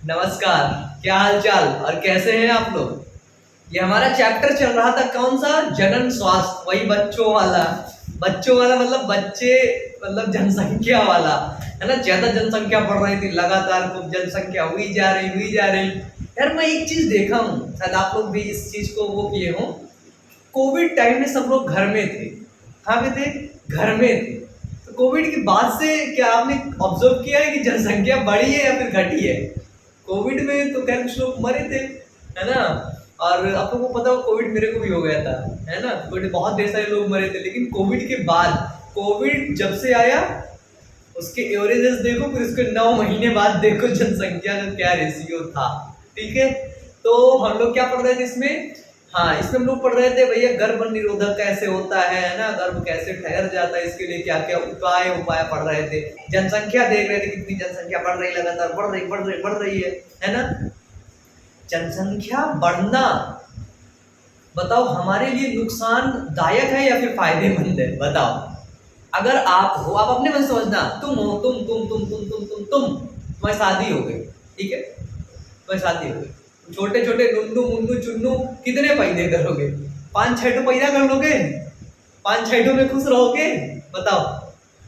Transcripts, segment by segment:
नमस्कार। क्या हाल चाल और कैसे हैं आप लोग। ये हमारा चैप्टर चल रहा था कौन सा, जनन स्वास्थ्य, वही बच्चों वाला मतलब बच्चे, मतलब जनसंख्या वाला, है ना। ज्यादा जनसंख्या बढ़ रही थी, लगातार खूब जनसंख्या हुई जा रही। यार मैं एक चीज देखा हूँ, शायद आप लोग भी इस चीज को वो किए हो। कोविड टाइम में सब लोग घर में थे। कहाँ पे थे? घर में थे। तो कोविड के बाद से क्या आपने ऑब्जर्व किया है कि जनसंख्या बढ़ी है या फिर घटी है? कोविड में तो खैर कुछ लोग मरे थे, है ना। और आप लोगों को पता हो कोविड मेरे को भी हो गया था, है ना। कोविड बहुत ढेर सारे लोग मरे थे, लेकिन कोविड के बाद, कोविड जब से आया उसके एवरेजेस देखो, फिर उसके 9 महीने बाद देखो जनसंख्या का क्या रेशियो था। ठीक है। तो हम लोग क्या पढ़ रहे थे इसमें? हाँ, इसमें हम लोग पढ़ रहे थे भैया गर्भ निरोधक कैसे होता है ना, गर्भ कैसे ठहर जाता है, इसके लिए क्या क्या उपाय पढ़ रहे थे। जनसंख्या देख रहे थे, कितनी जनसंख्या बढ़ रही, लगातार बढ़ रही है ना। जनसंख्या बढ़ना, बताओ हमारे लिए नुकसानदायक है या फिर फायदेमंद है? बताओ। अगर आप हो, आप अपने मन से समझना, तुम हो, तुम्हारी शादी हो गई, ठीक है, तुम्हारी शादी हो गई, छोटे छोटे नुन्नू मुन्नू चुन्नू कितने पैदा करोगे? 5-6 पैदा कर लोगे? 5-6 में खुश रहोगे? बताओ।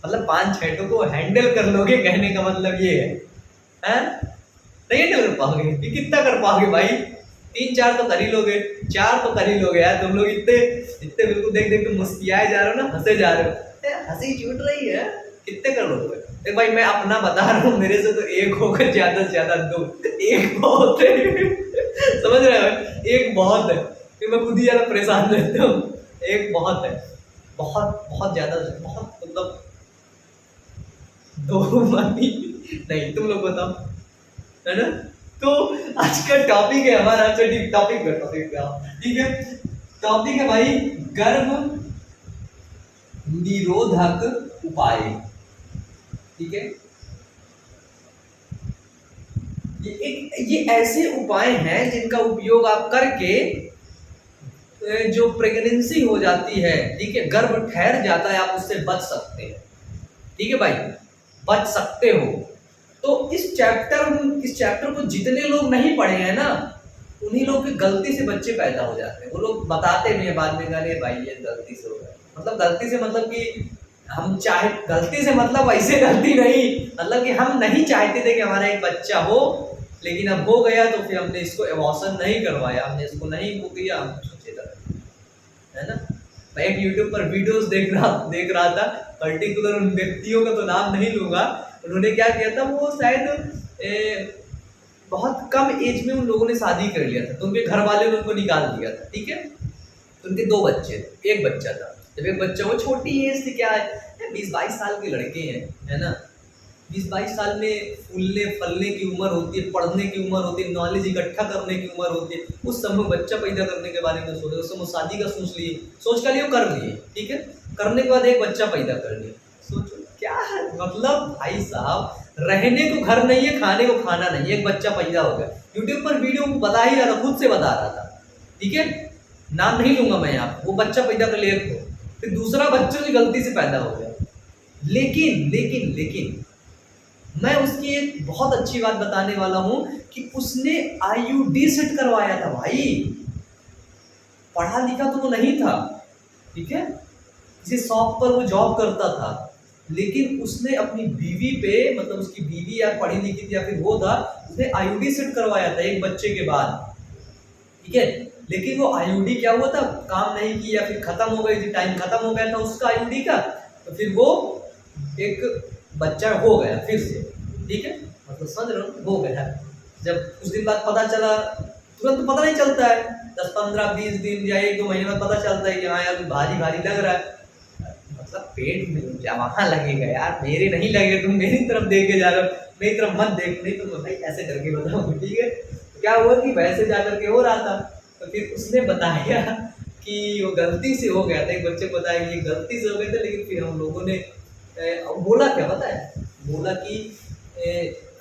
मतलब 5-6 को हैंडल कर लोगे, कहने का मतलब ये है? नहीं हैंडल कर पाओगे? ये कितना कर पाओगे भाई? 3-4 तो कर ही लोगे, 4 तो कर ही लोगे यार। तुम लोग इतने इतने बिल्कुल देख देख के मुस्कियाए जा रहे हो ना, हंसे जा रहे हो, हंसी छूट रही है। कितने कर लोगे? देख भाई, मैं अपना बता रहा हूँ, मेरे से तो एक होकर ज्यादा से ज्यादा 2, एक बहुत है। समझ रहे हो? एक बहुत है, कि मैं खुद ही ज्यादा परेशान रहता हूँ। एक बहुत है, बहुत बहुत ज्यादा, बहुत मतलब 2 मानी नहीं। तुम लोग बताओ, है ना। तो आज का टॉपिक है हमारा, चलिए टॉपिक पे आओ। ठीक है, टॉपिक है भाई गर्भ निरोधक उपाय। ठीक है, ये ऐसे उपाय हैं जिनका उपयोग आप करके जो प्रेगनेंसी हो जाती है, ठीक है, गर्भ ठहर जाता है, आप उससे बच सकते हैं। ठीक है भाई, बच सकते हो। तो इस चैप्टर को जितने लोग नहीं पढ़े हैं ना, उन्हीं लोग की गलती से बच्चे पैदा हो जाते हैं। वो लोग बताते भी हैं बाद में, अरे भाई ये गलती से हो गया। मतलब गलती से मतलब कि हम चाहे, गलती से मतलब ऐसे गलती नहीं, मतलब कि हम नहीं चाहते थे कि हमारा एक बच्चा हो, लेकिन अब हो गया तो फिर हमने इसको एबॉर्शन नहीं करवाया, हमने इसको नहीं वो किया, हम सोचे था, है ना। मैं एक यूट्यूब पर वीडियोस देख रहा था, पर्टिकुलर उन व्यक्तियों का तो नाम नहीं लूंगा। उन्होंने क्या किया था, वो शायद बहुत कम एज में उन लोगों ने शादी कर लिया था, तो उनके घर वाले ने उनको निकाल दिया था। ठीक है, तो उनके 2 बच्चे थे, एक बच्चा था। जब एक बच्चा, वो छोटी एज थी, क्या है, 20-22 साल के लड़के हैं, है ना। 20-22 साल में फूलने फलने की उम्र होती है, पढ़ने की उम्र होती है, नॉलेज इकट्ठा करने की उम्र होती है। उस समय बच्चा पैदा करने के बारे में सोचे, उस समय शादी का सोच लिए, सोच कर लिए, कर लिए। ठीक है, करने के बाद एक बच्चा पैदा कर लिया। सोचो क्या है, मतलब भाई साहब, रहने को घर नहीं है, खाने को खाना नहीं है, एक बच्चा पैदा हो गया। यूट्यूब पर वीडियो बता ही रहा था, खुद से बता रहा था। ठीक है, नाम नहीं लूंगा मैं यहाँ, वो बच्चा पैदा कर लिया, फिर दूसरा बच्चा की गलती से पैदा हो गया। लेकिन लेकिन लेकिन मैं उसकी एक बहुत अच्छी बात बताने वाला हूं कि उसने आईयूडी सेट करवाया था भाई। पढ़ा लिखा तो वो नहीं था, ठीक है, किसी शॉप पर वो जॉब करता था, लेकिन उसने अपनी बीवी पे, मतलब उसकी बीवी या पढ़ी लिखी थी या फिर वो था, उसने आईयूडी सेट करवाया था एक बच्चे के बाद। ठीक है, लेकिन वो आईयूडी क्या हुआ था, काम नहीं किया, फिर खत्म हो गई थी, टाइम खत्म हो गया था उसका आईयूडी का, तो फिर वो एक बच्चा हो गया फिर से। ठीक है, मतलब समझ रहे हो, हो गया। जब कुछ दिन बाद पता चला, तुरंत तो पता नहीं चलता है, 10-15-20 दिन या 1-2 महीने बाद पता चलता है कि हाँ यार भारी भारी लग रहा है। मतलब पेट में वहां लगेगा यार, मेरे नहीं लगे, तुम मेरी तरफ देखे जा रहे हो, मेरी तरफ मत देख, नहीं तो भाई ऐसे करके बताओ। ठीक है, क्या हुआ कि वैसे जा करके हो रहा था, तो फिर उसने बताया कि वो गलती से हो गया था, एक बच्चे को बताया कि गलती से हो गया था, लेकिन फिर हम लोगों ने बोला क्या पता है, बोला कि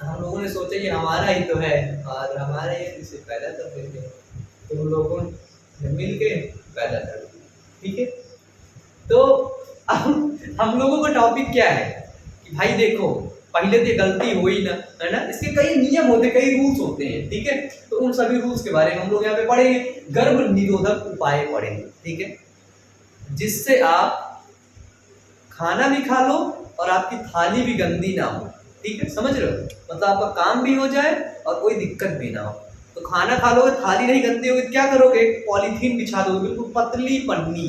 हम लोगों ने सोचा कि हमारा ही तो है और हमारे इसे पैदा कर देंगे, तो हम लोगों ने मिल के पैदा कर दिया। ठीक है, तो हम लोगों का टॉपिक क्या है कि भाई देखो, पहले तो ये गलती हो ही ना, है ना। इसके कई नियम होते, कई रूल्स होते हैं, ठीक है। तो उन सभी रूल्स के बारे में हम लोग यहाँ पे पढ़ेंगे। गर्भ निरोधक उपाय पढ़ेंगे, ठीक है, जिससे आप खाना भी खा लो और आपकी थाली भी गंदी ना हो, ठीक है, समझ रहे हो, मतलब आपका काम भी हो जाए और कोई दिक्कत भी ना हो। तो खाना खा लोगे, थाली नहीं गंदी होगी, क्या करोगे, पॉलीथीन बिछा दोगे, बिल्कुल पतली पन्नी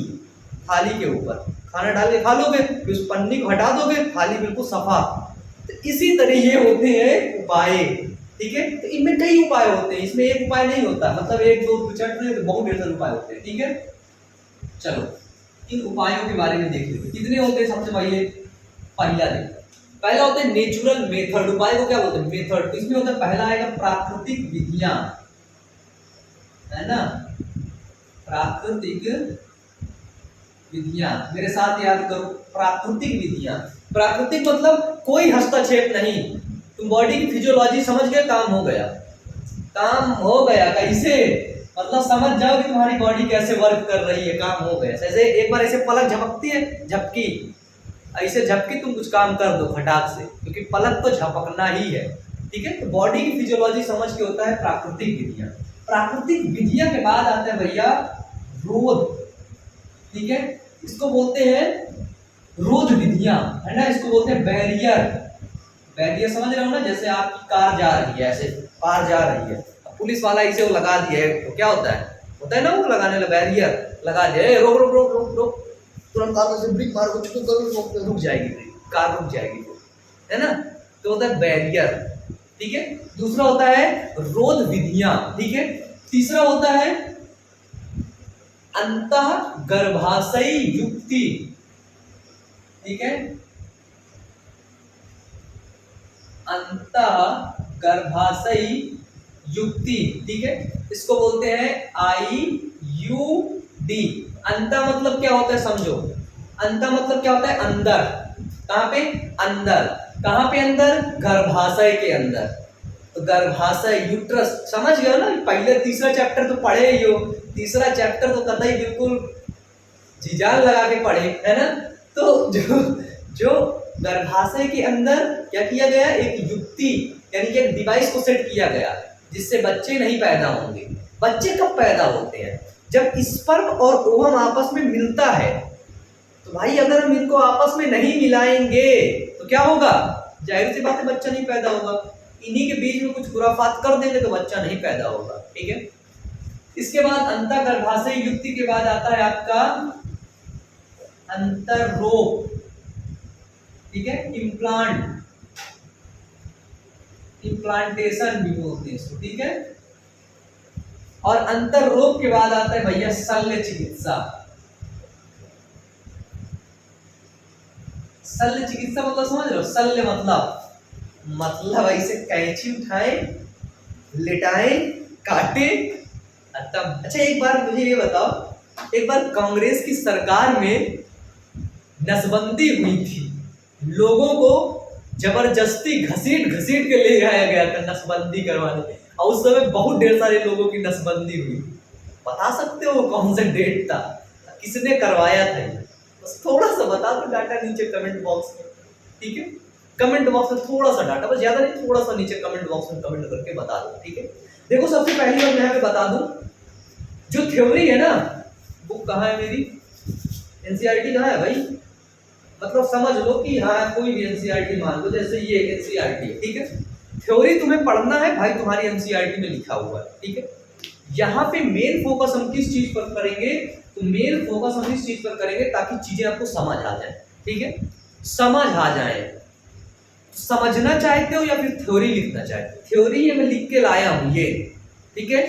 थाली के ऊपर खाना डाल के खा लोगे, फिर उस पन्नी को हटा दोगे, थाली बिल्कुल सफा। तो इसी तरह ये होते हैं उपाय, ठीक है। तो इनमें कई उपाय होते हैं, इसमें एक उपाय नहीं होता, मतलब एक दो चट में बहुत ढेर सारे उपाय होते हैं, ठीक है। चलो इन उपायों के बारे में देख लीजिए, कितने होते हैं। सबसे पहला होता है नेचुरल मेथड। उपाय को क्या बोलते हैं, मेथड। इसमें होता है पहला आएगा प्राकृतिक विधियां, है ना, प्राकृतिक विधियां, मेरे साथ याद करो, प्राकृतिक विधियां। प्राकृतिक मतलब कोई हस्तक्षेप नहीं, तुम बॉडी की फिजियोलॉजी समझ गए, काम हो गया, काम हो गया। कैसे, मतलब समझ जाओ कि तुम्हारी बॉडी कैसे वर्क कर रही है, काम हो गया। जैसे एक बार ऐसे पलक झपकती है, झपकी, ऐसे झपकी, तुम कुछ काम कर दो फटाक से, क्योंकि पलक तो झपकना ही है, ठीक है। तो बॉडी की फिजियोलॉजी समझ के होता है प्राकृतिक विधियां। प्राकृतिक विधियां के बाद आता है भैया रोध, ठीक है, इसको बोलते हैं रोध विधियां, है ना, इसको बोलते हैं बैरियर। बैरियर समझ रहे हो ना, जैसे आपकी कार जा रही है, ऐसे कार जा रही है, पुलिस वाला इसे वो लगा दिया है, तो क्या होता है ना, वो लगाने लगा, बैरियर लगा दिया, रोक रोक रोक रोक रोक, तुरंत कार में से ब्रेक मार को रुक जाएगी, कार रुक जाएगी, है ना। तो होता है बैरियर, ठीक है। दूसरा होता है रोध विधियां, ठीक है। तीसरा होता है अंतः गर्भाशयी युक्ति, ठीक है, अंतः गर्भाशयी युक्ति, ठीक है, इसको बोलते हैं IUD। अंतः मतलब क्या होता है समझो, अंतः मतलब क्या होता है अंदर, कहां पे, अंदर, कहां पे अंदर, गर्भाशय के अंदर। तो गर्भाशय, यूट्रस, समझ गए ना, पहले तीसरा चैप्टर तो पढ़े ही हो, तीसरा चैप्टर तो कतई बिल्कुल जी जान लगा के पढ़े, है ना। तो जो गर्भाशय के अंदर क्या किया गया, एक युक्ति यानी कि एक डिवाइस को सेट किया गया, जिससे बच्चे नहीं पैदा होंगे। बच्चे कब पैदा होते हैं, जब स्पर्म और ओवम आपस में मिलता है। तो भाई अगर हम इनको आपस में नहीं मिलाएंगे तो क्या होगा, जाहिर सी बात है बच्चा नहीं पैदा होगा। इन्हीं के बीच में कुछ खुराफात कर देंगे तो बच्चा नहीं पैदा होगा, ठीक है। इसके बाद अंतर गर्भाशय युक्ति के बाद आता है आपका अंतर्रोग, ठीक है, इम्प्लांट, इम्प्लांटेशन भी बोलते हैं इसको, ठीक है। और अंतर रोग के बाद आता है भैया शल्य चिकित्सा। शल्य चिकित्सा मतलब समझ रहे हो, शल्य मतलब ऐसे कैंची उठाए, लिटाए, काटे, तब। अच्छा एक बार मुझे ये बताओ, एक बार कांग्रेस की सरकार में नसबंदी हुई थी, लोगों को जबरदस्ती घसीट घसीट के ले जाया गया था नसबंदी करवाने, और उस समय बहुत ढेर सारे लोगों की नसबंदी हुई। बता सकते हो कौन सा डेट था, किसने करवाया था, बस थोड़ा सा बता दो डाटा नीचे कमेंट बॉक्स में, ठीक है। कमेंट बॉक्स में थोड़ा सा डाटा, बस ज्यादा नहीं, थोड़ा सा नीचे कमेंट बॉक्स में कमेंट करके बता दो, ठीक है। देखो सबसे पहली बात यहाँ पे बता दूं, जो थ्योरी है ना, बुक कहाँ है मेरी, एनसीईआरटी कहाँ है भाई, मतलब समझ लो कि हाँ कोई भी एनसीईआरटी मान लो, जैसे ये एनसीईआरटी है, ठीक है। थ्योरी तुम्हें पढ़ना है भाई, तुम्हारी एनसीईआरटी में लिखा हुआ है, ठीक है। यहाँ पे मेन फोकस हम किस चीज पर करेंगे, तो मेन फोकस हम इस चीज पर करेंगे ताकि चीजें आपको समझ आ जाए, ठीक है, समझ आ जाए। समझना चाहते हो या फिर थ्योरी लिखना चाहते हो, थ्योरी ये मैं लिख के लाया हूँ ये, ठीक है,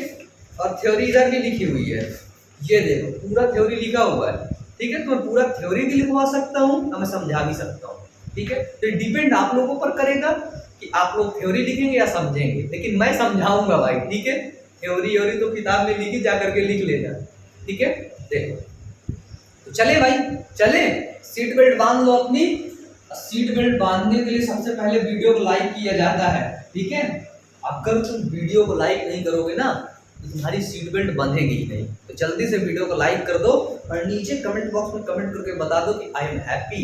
और थ्योरी इधर भी लिखी हुई है, ये देखो पूरा थ्योरी लिखा हुआ है, ठीक है। तो मैं पूरा थ्योरी भी लिखवा सकता हूँ और मैं समझा भी सकता हूँ, ठीक है। तो डिपेंड आप लोगों पर करेगा कि आप लोग थ्योरी लिखेंगे या समझेंगे, लेकिन मैं समझाऊंगा भाई, ठीक है। थ्योरी तो किताब में लिखी, जा करके लिख लेना, ठीक है। देखो तो चले भाई, चले, सीट बेल्ट बांध लो अपनी। सीट बेल्ट बांधने के लिए सबसे पहले वीडियो को लाइक किया जाता है, ठीक है। अगर तुम वीडियो को लाइक नहीं करोगे ना तो तुम्हारी सीट बेल्ट बंधेगी ही नहीं। तो जल्दी से वीडियो को लाइक कर दो और नीचे कमेंट बॉक्स में कमेंट करके बता दो कि I am happy,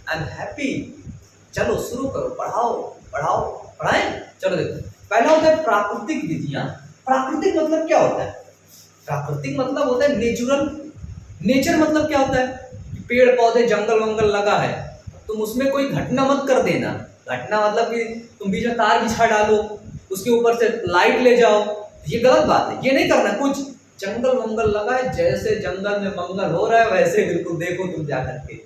I am happy, चलो शुरू करो, पढ़ाओ पढ़ाओ पढ़ाएं। चलो देखो, पहला होता है प्राकृतिक विधियां। प्राकृतिक मतलब क्या होता है? प्राकृतिक मतलब होता है नेचुरल। नेचर मतलब क्या होता है? पेड़ पौधे जंगल वंगल लगा है, तुम उसमें कोई घटना मत कर देना। घटना मतलब कि तुम बीच में तार बिछा डालो, उसके ऊपर से लाइट ले जाओ, ये गलत बात है, ये नहीं करना। कुछ जंगल वंगल लगा है, जैसे जंगल में मंगल हो रहा है वैसे बिल्कुल देखो तुम जा करके,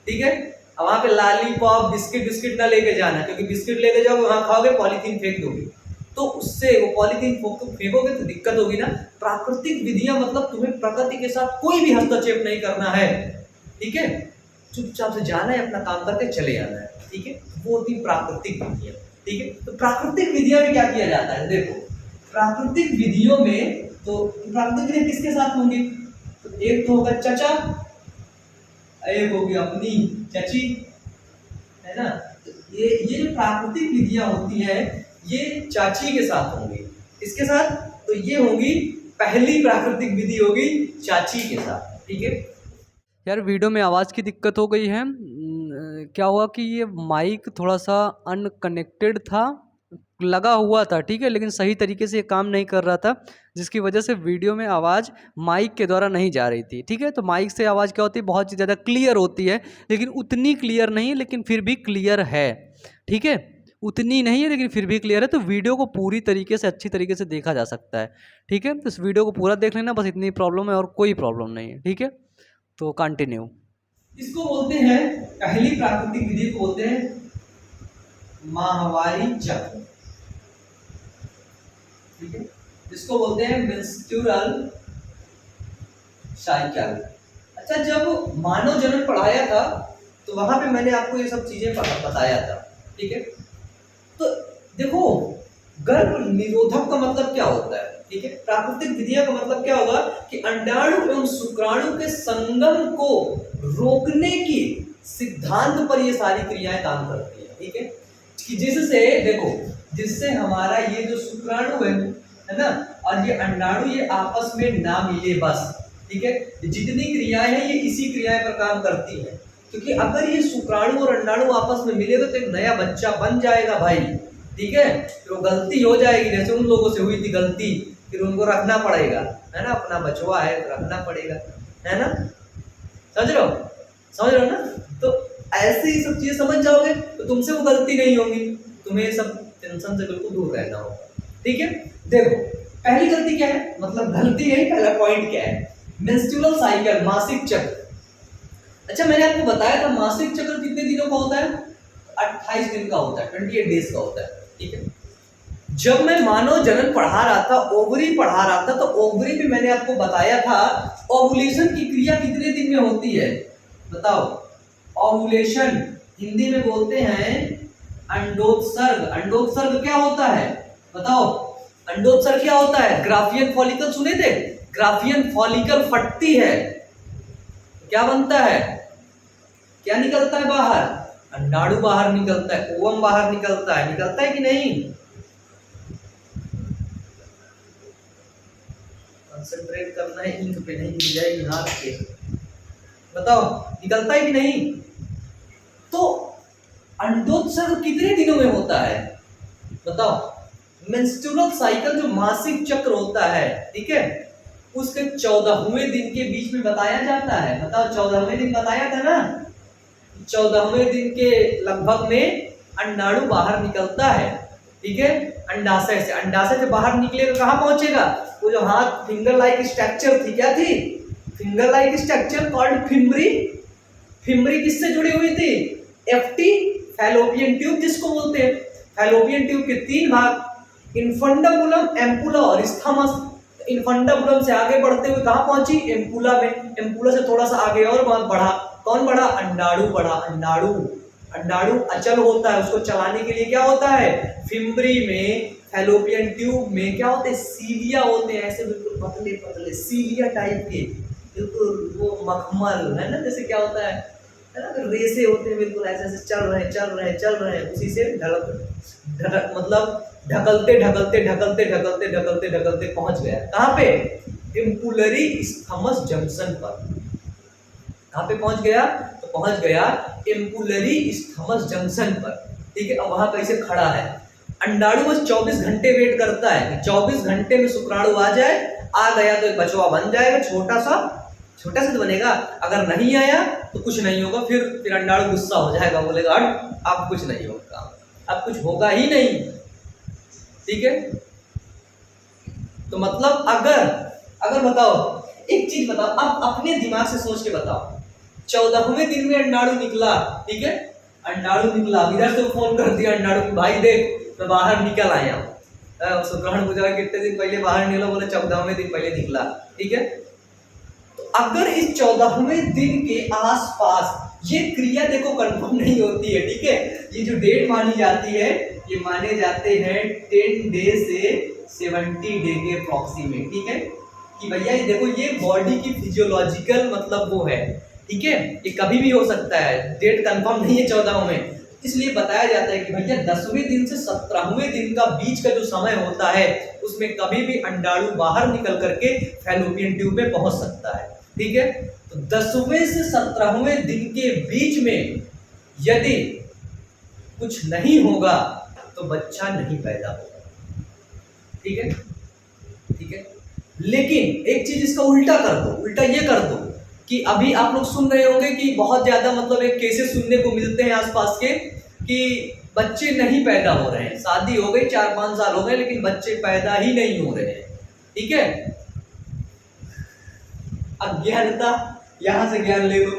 ठीक है। अब वहाँ पे लॉलीपॉप बिस्किट बिस्किट ना लेके जाना, क्योंकि बिस्किट लेके जाओगे वहाँ खाओगे पॉलीथीन फेंक दोगे, तो उससे वो पॉलीथीन फेंकोगे तो दिक्कत होगी ना। प्राकृतिक विधियां मतलब तुम्हें प्रकृति के साथ कोई भी हस्तक्षेप नहीं करना है, ठीक है। चुपचाप से जाना है, अपना काम करके चले आना है, ठीक है। वो होती प्राकृतिक विधियां, ठीक है। तो प्राकृतिक विधियां में क्या किया जाता है? देखो, प्राकृतिक विधियों में तो प्राकृतिक विधियां किसके साथ होंगी? तो एक तो होगा चचा, एक होगी अपनी चची, है ना। तो ये जो प्राकृतिक विधियां होती है ये चाची के साथ होंगी। किसके साथ? तो ये होगी, पहली प्राकृतिक विधि होगी चाची के साथ, ठीक है। यार वीडियो में आवाज़ की दिक्कत हो गई है। क्या हुआ कि ये माइक थोड़ा सा अनकनेक्टेड था, लगा हुआ था, ठीक है, लेकिन सही तरीके से ये काम नहीं कर रहा था, जिसकी वजह से वीडियो में आवाज़ माइक के द्वारा नहीं जा रही थी, ठीक है। तो माइक से आवाज़ क्या होती है, बहुत ज़्यादा क्लियर होती है, लेकिन उतनी क्लियर नहीं, लेकिन फिर भी क्लियर है, ठीक है। उतनी नहीं है लेकिन फिर भी क्लियर है। तो वीडियो को पूरी तरीके से अच्छी तरीके से देखा जा सकता है, ठीक है। तो इस वीडियो को पूरा देख लेना, बस इतनी प्रॉब्लम है और कोई प्रॉब्लम नहीं है, ठीक है। तो कंटिन्यू। इसको बोलते हैं, पहली प्राकृतिक विधि को बोलते हैं माहवारी चक्र, ठीक है। इसको बोलते हैं मेंस्ट्रुअल साइकिल। अच्छा, जब मानव जन्म पढ़ाया था तो वहां पे मैंने आपको ये सब चीजें बताया था, ठीक है। तो देखो, गर्भ निरोधक का मतलब क्या होता है, ठीक है। प्राकृतिक विधियां का मतलब क्या होगा कि अंडाणु एवं शुक्राणु के संगम को रोकने की सिद्धांत पर ये सारी क्रियाएं काम करती है, ठीक है। कि जिससे देखो, जिससे हमारा ये जो शुक्राणु है ना, और ये अंडाणु ये आपस में ना मिले बस, ठीक है। जितनी क्रियाएं हैं ये इसी क्रियाएं पर काम करती है, क्योंकि अगर ये शुक्राणु और अंडाणु आपस में मिलेगा तो एक नया बच्चा बन जाएगा भाई, ठीक है। तो गलती हो जाएगी, जैसे उन लोगों से हुई थी गलती, फिर उनको रखना पड़ेगा, है ना। अपना बचवा है तो रखना पड़ेगा, है ना। समझ रहे हो ना। तो ऐसे ही सब चीजें समझ जाओगे तो तुमसे वो गलती नहीं होगी, तुम्हें सब टेंशन से बिल्कुल दूर रहना होगा, ठीक है। देखो, पहली गलती क्या है, मतलब गलती नहीं, पहला पॉइंट क्या है, मेंस्ट्रुअल साइकिल, मासिक चक्र। अच्छा, मैंने आपको बताया था मासिक चक्र कितने दिनों का होता है? 28 दिन का होता है, 28 डेज का होता है, ठीक है। जब मैं मानव जनन पढ़ा रहा था, ओवरी पढ़ा रहा था, तो ओवरी में मैंने आपको बताया था ओवुलेशन की क्रिया कितने दिन में होती है, बताओ। ओवुलेशन हिंदी में बोलते हैं अंडोत्सर्ग। अंडोत्सर्ग क्या होता है बताओ? अंडोत्सर्ग क्या होता है? ग्राफियन फॉलिकल सुने थे? ग्राफियन फॉलिकल फटती है, क्या बनता है, क्या निकलता है बाहर? अंडाणु बाहर निकलता है, ओवम बाहर निकलता है कि नहीं? कंसंट्रेट करना है, इंक पे नहीं गिर जाएगी हाथ पे। बताओ, निकलता है कि नहीं? तो अंडोत्सर्ग कितने दिनों में होता है बताओ? मेंस्ट्रुअल साइकिल जो मासिक चक्र होता है, ठीक है, उसके 14वें दिन के बीच में बताया जाता है। बताओ, 14वें दिन बताया था ना? 14वें दिन के लगभग में अंडाणु बाहर निकलता है, ठीक है, अंडाशय से। अंडाशय से बाहर निकलेगा, कहाँ पहुंचेगा? वो जो हाथ फिंगर लाइक स्ट्रक्चर थी, क्या थी? Finger like structure called fimbriae. Fimbriae किससे जुड़ी हुई थी? एफटी, फैलोपियन ट्यूब जिसको बोलते हैं। फैलोपियन ट्यूब के 3 भाग, इन्फंडाबुलम, एम्पुला और स्थमस। इन्फंडाबुलम से आगे बढ़ते हुए कहाँ पहुंची? एम्पुला में। एम्पुला से थोड़ा सा आगे और बढ़ा, कौन बढ़ा? अंडाणु बढ़ा। अंडाणु, अंडाणु अचल होता है, उसको चलाने के लिए क्या होता है? फिम्बरी में, फैलोपियन ट्यूब में क्या होते हैं? सीलिया होते हैं, ऐसे बिल्कुल पतले पतले सीलिया टाइप के, बिल्कुल वो मखमल है ना, जैसे क्या होता है ना, रेसे होते हैं बिल्कुल ऐसे ऐसे चल रहे हैं, उसी से मतलब ढकलते पहुंच गया कहाँ पे? इम्पुलरी स्थमस जंक्शन पर। कहाँ पे पहुंच गया? तो पहुंच गया एम्पुलरी स्थमस जंक्शन पर, ठीक है। अब वहां कैसे खड़ा है, अंडाणु बस 24 घंटे वेट करता है कि 24 घंटे में शुक्राणु आ जाए, आ गया तो एक बचवा बन जाएगा, छोटा सा तो बनेगा, अगर नहीं आया तो कुछ नहीं होगा, फिर अंडाणु गुस्सा हो जाएगा, बोलेगा अब कुछ नहीं होगा, अब कुछ होगा ही नहीं, ठीक है। तो मतलब अगर बताओ एक चीज बताओ, अब अपने दिमाग से सोच के बताओ, 14वें दिन में अंडाणु निकला, ठीक है, अंडाणु निकला, इधर से फोन कर दिया अंडाणु की, भाई देख मैं बाहर निकल आया हूँ, शुक्राणु पूछा कितने दिन पहले बाहर निकला, बोले 14वें दिन पहले निकला, ठीक है। तो अगर इस 14वें दिन के आसपास ये क्रिया देखो कंफर्म नहीं होती है, ठीक है, ये जो डेट मानी जाती है ये माने जाते हैं 10 डे से 70 डे के अप्रॉक्सीमेट, ठीक है, कि भैया ये देखो ये बॉडी की फिजियोलॉजिकल मतलब वो है, ठीक है, ये कभी भी हो सकता है, डेट कंफर्म नहीं है 14 में, इसलिए बताया जाता है कि भैया 10वें दिन से 17वें दिन का बीच का जो समय होता है उसमें कभी भी अंडाणु बाहर निकल करके फैलोपियन ट्यूब में पहुंच सकता है, ठीक है। तो 10वें से 17वें दिन के बीच में यदि कुछ नहीं होगा तो बच्चा नहीं पैदा होगा, ठीक है, ठीक है। लेकिन एक चीज इसका उल्टा कर दो, उल्टा ये कर दो कि अभी आप लोग सुन रहे होंगे कि बहुत ज्यादा मतलब एक केसेस सुनने को मिलते हैं आसपास के कि बच्चे नहीं पैदा हो रहे हैं, शादी हो गई 4-5 साल हो गए लेकिन बच्चे पैदा ही नहीं हो रहे हैं, ठीक है। अज्ञानता, यहां से ज्ञान ले लो,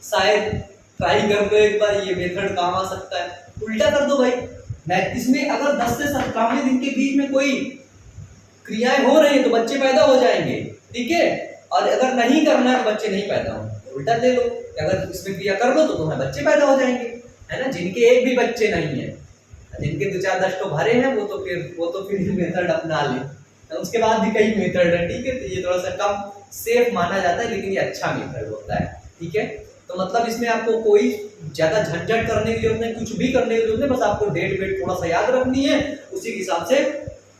शायद ट्राई कर दो एक बार, ये मेथड काम आ सकता है। उल्टा कर दो भाई, इसमें अगर 10 से 17वें दिन के बीच में कोई क्रियाएं हो रही है तो बच्चे पैदा हो जाएंगे, ठीक है, और अगर नहीं करना है तो बच्चे नहीं पैदा होंगे, उल्टा ले लो, अगर इसमें क्रिया कर लो तो तुम्हें बच्चे पैदा हो जाएंगे, है ना। जिनके एक भी बच्चे नहीं है, जिनके 2-4-10 तो भरे हैं वो तो फिर मेथड अपना ले, उसके बाद भी कई मेथड है, ठीक है, तो ये थोड़ा सा कम सेफ माना जाता है लेकिन ये अच्छा मेथड होता है, ठीक है। तो मतलब इसमें आपको कोई ज्यादा झंझट करने की जरूरत नहीं, कुछ भी करने की जरूरत नहीं, बस आपको डेट वेट थोड़ा सा याद रखनी है, उसी के हिसाब से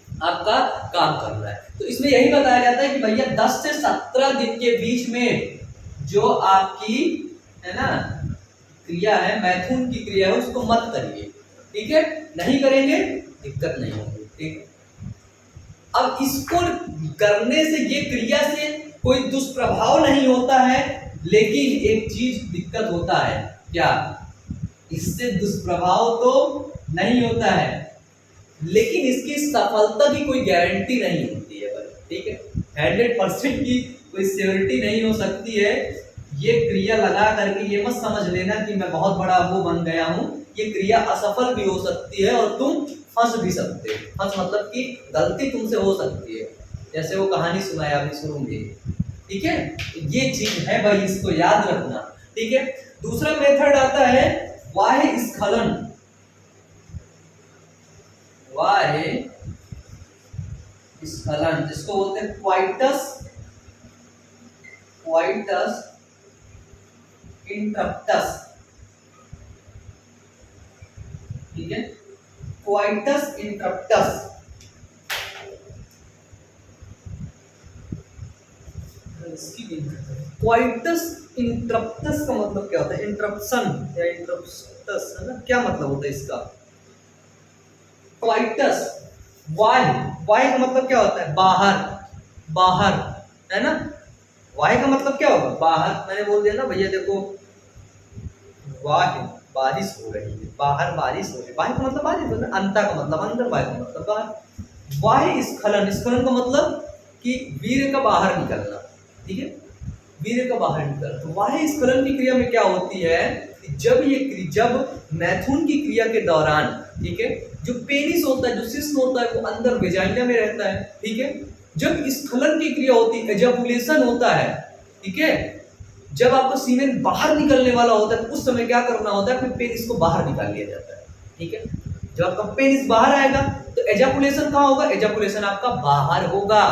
आपका काम करना है। तो इसमें यही बताया जाता है कि भैया 10 से 17 दिन के बीच में जो आपकी है ना क्रिया है, मैथुन की क्रिया है, उसको मत करिए, ठीक है, नहीं करेंगे दिक्कत नहीं होगी, ठीक। अब इसको करने से ये क्रिया से कोई दुष्प्रभाव नहीं होता है, लेकिन एक चीज दिक्कत होता है, क्या, इससे दुष्प्रभाव तो नहीं होता है लेकिन इसकी सफलता की कोई गारंटी नहीं होती है भाई, ठीक है, 100% की कोई श्योरिटी नहीं हो सकती है। ये क्रिया लगा करके ये मत समझ लेना कि मैं बहुत बड़ा वो बन गया हूँ, ये क्रिया असफल भी हो सकती है और तुम फंस भी सकते हो, फंस मतलब कि गलती तुमसे हो सकती है, जैसे वो कहानी सुनाया अभी शुरू में, ठीक है। ये चीज है भाई, इसको याद रखना, ठीक है। दूसरा मेथड आता है बाह्य स्खलन, बाह्य स्खलन जिसको बोलते हैं क्वाइटस इंटरप्टस, ठीक है, क्वाइटस इंटरप्टस। क्वाइटस इंटरप्टस का मतलब क्या होता है, इंटरप्शन या इंटरप्टस है ना, क्या मतलब होता है इसका। क्वाइटस, वाय का मतलब क्या होता है, बाहर है ना, वाय का मतलब क्या होगा, बाहर। मैंने बोल दिया ना भैया देखो, वाह बारिश हो रही है, बाहर बारिश हो रही है, वाय का मतलब बारिश होता है, अंता का मतलब अंदर, वाय का मतलब बाहर। वाय स्खलन का मतलब कि वीर्य का बाहर निकलना, ठीक है, वीर्य का बाहर निकलना। तो वाह्य स्खलन की क्रिया में क्या होती है कि जब मैथुन की क्रिया के दौरान, ठीक है, जो पेनिस होता है, जो सिस्टम होता है वो अंदर वेजाइना में रहता है, ठीक है। जब स्खलन की क्रिया होती है, एजाकुलेशन होता है, ठीक है, जब आपका सीमेन बाहर निकलने वाला होता है तो उस समय क्या करना होता है, अपने पेनिस को बाहर निकाल लिया जाता है, ठीक है। जब आपका पेनिस बाहर आएगा तो एजाकुलेशन कहाँ होगा, एजाकुलेशन आपका बाहर होगा,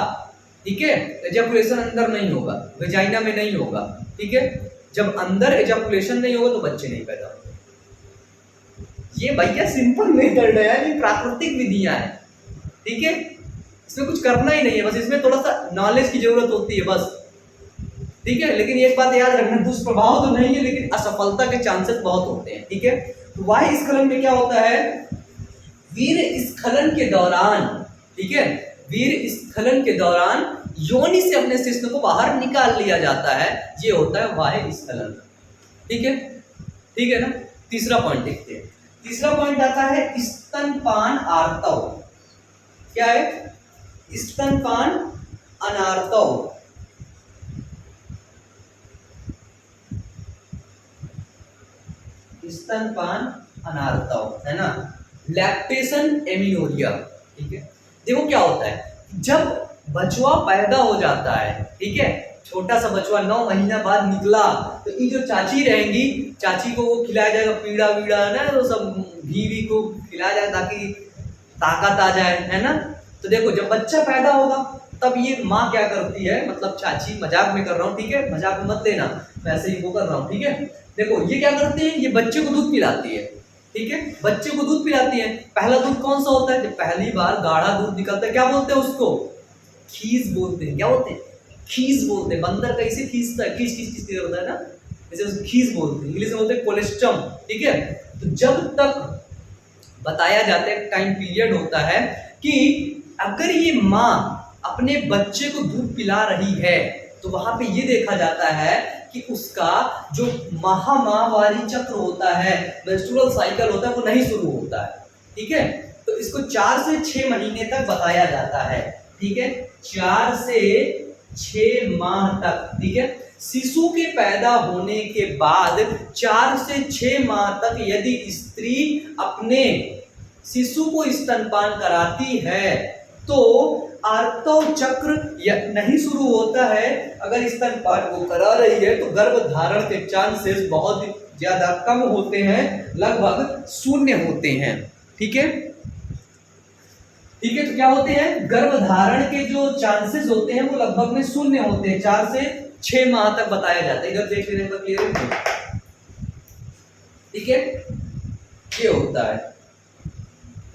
ठीक है, एजाकुलेशन अंदर नहीं होगा, वेजाइना में नहीं होगा, ठीक है। जब अंदर एजाकुलेशन नहीं होगा तो बच्चे नहीं पैदा होंगे। ये भैया सिंपल मेथड है यार, ये प्राकृतिक विधियां हैं, ठीक है, इसमें कुछ करना ही नहीं है, बस इसमें थोड़ा सा नॉलेज की जरूरत होती है बस, ठीक है। लेकिन एक बात याद रखना, दुष्प्रभाव तो नहीं है लेकिन असफलता के चांसेस बहुत होते हैं, ठीक है। तो वायु स्खलन में क्या होता है, वीर स्खलन के दौरान, ठीक है, वीर स्खलन के दौरान योनि से अपने शिश्न को बाहर निकाल लिया जाता है, ये होता है वायु स्खलन, ठीक है, ठीक है ना। तीसरा पॉइंट देखते हैं। तीसरा पॉइंट आता है स्तनपान आर्तव। क्या है, स्तनपान अनार्तव। स्तनपान अनार्तव है ना, लैक्टेशन एमिनोरिया, ठीक है। देखो क्या होता है, जब बचवा पैदा हो जाता है, ठीक है, छोटा सा बचवा 9 महीना बाद निकला, तो ये जो चाची रहेंगी, चाची को वो खिलाया जाएगा पीड़ा वीड़ा है ना, तो सब घी वी को खिलाया जाए ताकि ताकत आ जाए, है ना। तो देखो जब बच्चा पैदा होगा तब ये माँ क्या करती है, मतलब चाची, मजाक में कर रहा हूँ, ठीक है, मजाक में मत लेना, वैसे ही वो कर रहा हूँ, ठीक है। देखो ये क्या करती है, ये बच्चे को दूध पिलाती है, ठीक है, बच्चे को दूध पिलाती है। पहला दूध कौन सा होता है, जब पहली बार गाढ़ा दूध निकलता है, क्या बोलते हैं उसको, खीस बोलते हैं। क्या बोलते हैं, खीस बोलते हैं। बंदर कैसे खींचता है, खींच खींच खींच होता है ना, जैसे उसको खीस बोलते हैं, इंग्लिश में बोलते हैं कोलेस्ट्रम, ठीक है। तो जब तक बताया जाता है, टाइम पीरियड होता है कि अगर ये माँ अपने बच्चे को दूध पिला रही है, तो वहां पे ये देखा जाता है कि उसका जो महामारी चक्र होता है, मेंस्ट्रुअल साइकिल होता है, वो नहीं शुरू होता है, ठीक है। तो इसको 4 से 6 महीने तक बताया जाता है, ठीक है, 4 से 6 माह तक, ठीक है। शिशु के पैदा होने के बाद 4 से 6 माह तक यदि स्त्री अपने शिशु को स्तनपान कराती है तो आर्तव चक्र नहीं शुरू होता है। अगर स्तनपान वो करा रही है तो गर्भ धारण के चांसेस बहुत ज्यादा कम होते हैं, लगभग 0 होते हैं, ठीक है, ठीक है। तो क्या होते हैं, गर्भ धारण के जो चांसेस होते हैं वो लगभग में 0 होते हैं, 4 से 6 माह तक बताया जाता है। इधर देख लेने पर क्लियर है, ठीक है, ये होता है।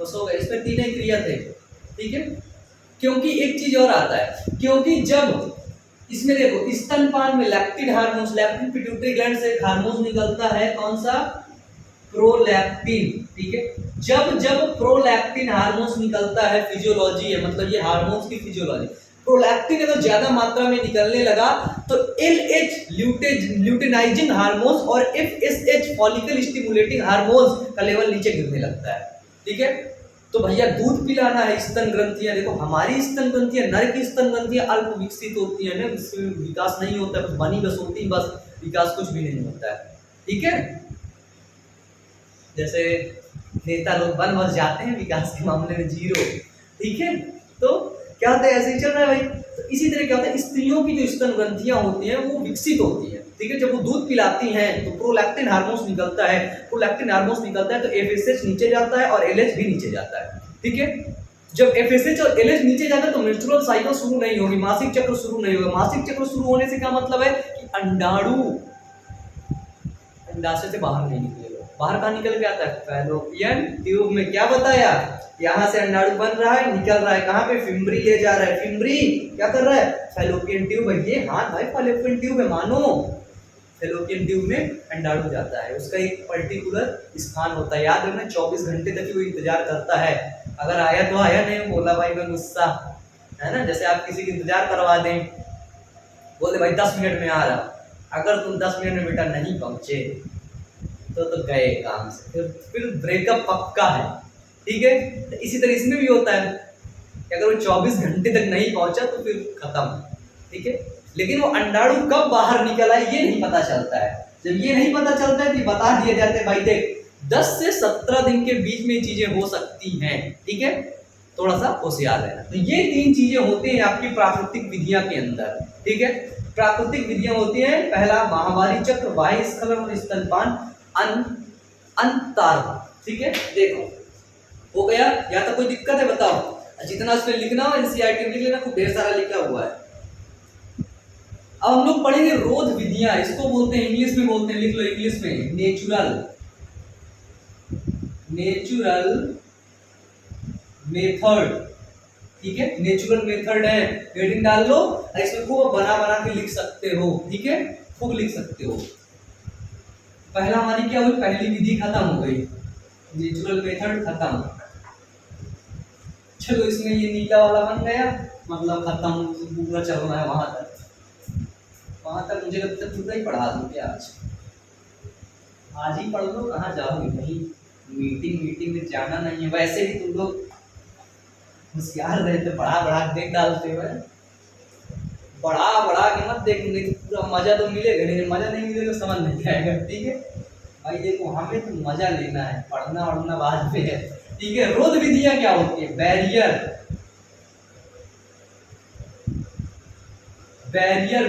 बस हो गया, इसमें 3 ही क्रिया थे, ठीक है। क्योंकि एक चीज और आता है, क्योंकि जब इसमें देखो स्तनपान में lectin hormones, lectin pituitary gland से हार्मोन निकलता है, कौन सा, प्रोलैक्टिन, ठीक है। जब जब प्रोलैक्टिन हार्मोन्स निकलता है, फिजियोलॉजी है, मतलब ये हार्मोन्स की फिजियोलॉजी, प्रोलैक्टिन अगर ज्यादा मात्रा में निकलने लगा तो LH ल्यूटेनाइजिंग हार्मोन्स और FSH फॉलिकल स्टिमुलेटिंग हार्मोन्स का लेवल नीचे गिरने लगता है, ठीक है। तो भैया दूध पिलाना है, स्तन ग्रंथियां, देखो हमारी स्तन ग्रंथियां, नर की स्तन ग्रंथियां अल्प विकसित होती है ना, इसमें विकास नहीं होता है, बनी बस होती है, बस विकास कुछ भी नहीं होता है, ठीक है। जैसे नेता लोग बन बस जाते हैं, विकास के मामले में 0, ठीक है। तो क्या होता है, ऐसे ही चल रहा है भाई। तो इसी तरह क्या होता है, स्त्रियों की जो स्तन ग्रंथियां होती हैं वो विकसित होती है, ठीक है। जब वो दूध पिलाती हैं तो प्रोलैक्टिन हार्मोन्स निकलता है, प्रोलैक्टिन हार्मोन्स निकलता है तो FSH नीचे जाता है और LH भी नीचे जाता है, ठीक है। जब FSH और LH नीचे जाता है तो मेंस्ट्रुअल साइकिल शुरू नहीं होगी, मासिक चक्र शुरू नहीं होगा। मासिक चक्र शुरू होने से क्या मतलब है कि अंडाणु अंडाशय से बाहर नहीं निकलेगा। बाहर कहाँ निकल के आता है, फैलोपियन ट्यूब में। क्या बताया, यहाँ से अंडाणु बन रहा है, निकल रहा है कहाँ पे, फिम्बरी ले जा रहा है, फिम्बरी क्या कर रहा है, फैलोपियन ट्यूब है। ये हाँ भाई फैलोपियन ट्यूब है, मानो फैलोपियन ट्यूब में अंडाणु जाता है, उसका एक पर्टिकुलर स्थान होता है, याद रखना। 24 घंटे तक वो इंतजार करता है, अगर आया तो आया, नहीं बोला भाई मैं गुस्सा, है ना। जैसे आप किसी का इंतजार करवा दें, बोले भाई 10 मिनट में आ रहा, अगर तुम 10 मिनट में बेटा नहीं पहुंचे तो गए काम से, फिर ब्रेकअप पक्का है, ठीक है। तो इसी तरह इसमें भी होता है कि अगर वो 24 घंटे तक नहीं पहुंचा तो फिर खत्म, ठीक है। लेकिन वो अंडाणु कब बाहर निकला ये नहीं पता चलता है। जब ये नहीं पता चलता है तो बता दिया जाता है भाई देख 10 से 17 दिन के बीच में चीजें हो सकती हैं, ठीक है, थोड़ा सा होशियार रहना। तो ये 3 चीजें होती हैं आपकी प्राकृतिक विधियां के अंदर, ठीक है। प्राकृतिक विधियां होती हैं, पहला महामारी चक्र, वायु स्खलन और स्तनपान अंतर, ठीक है। देखो हो गया, या तो कोई दिक्कत है बताओ, जितना उसमें लिखना हो NCERT में लिख लेना, खूब ढेर सारा लिखा हुआ है। अब हम लोग पढ़ेंगे रोध विधियां, इसको बोलते हैं, इंग्लिश में बोलते हैं, लिख लो इंग्लिश में, नेचुरल मेथड ठीक है, नेचुरल मेथड है, हेडिंग डाल लो और इसमें खूब बना बना के लिख सकते हो, ठीक है, खूब लिख सकते हो। पहला हमारी क्या हुई, पहली विधि खत्म हो गई, नेचुरल मेथड खत्म। चलो इसमें ये नीला वाला बन गया, मतलब खत्म, पूरा चलना है वहां तक मुझे लगता है पूरा ही पढ़ा दूं क्या आज ही पढ़ लो, कहाँ जाओगे, कहीं मीटिंग में जाना नहीं है, वैसे भी तुम लोग होशियार रहते, बढ़ा बढ़ा के देख डालते हो, बढ़ा के मत देख, पूरा मजा तो मिलेगा, लेकिन मजा नहीं मिलेगा समझ नहीं आएगा, ठीक है भाई। देखो हमें तो मजा लेना है, पढ़ना वढ़ना बाद में है, ठीक है। रोध विधियां क्या होती है, बैरियर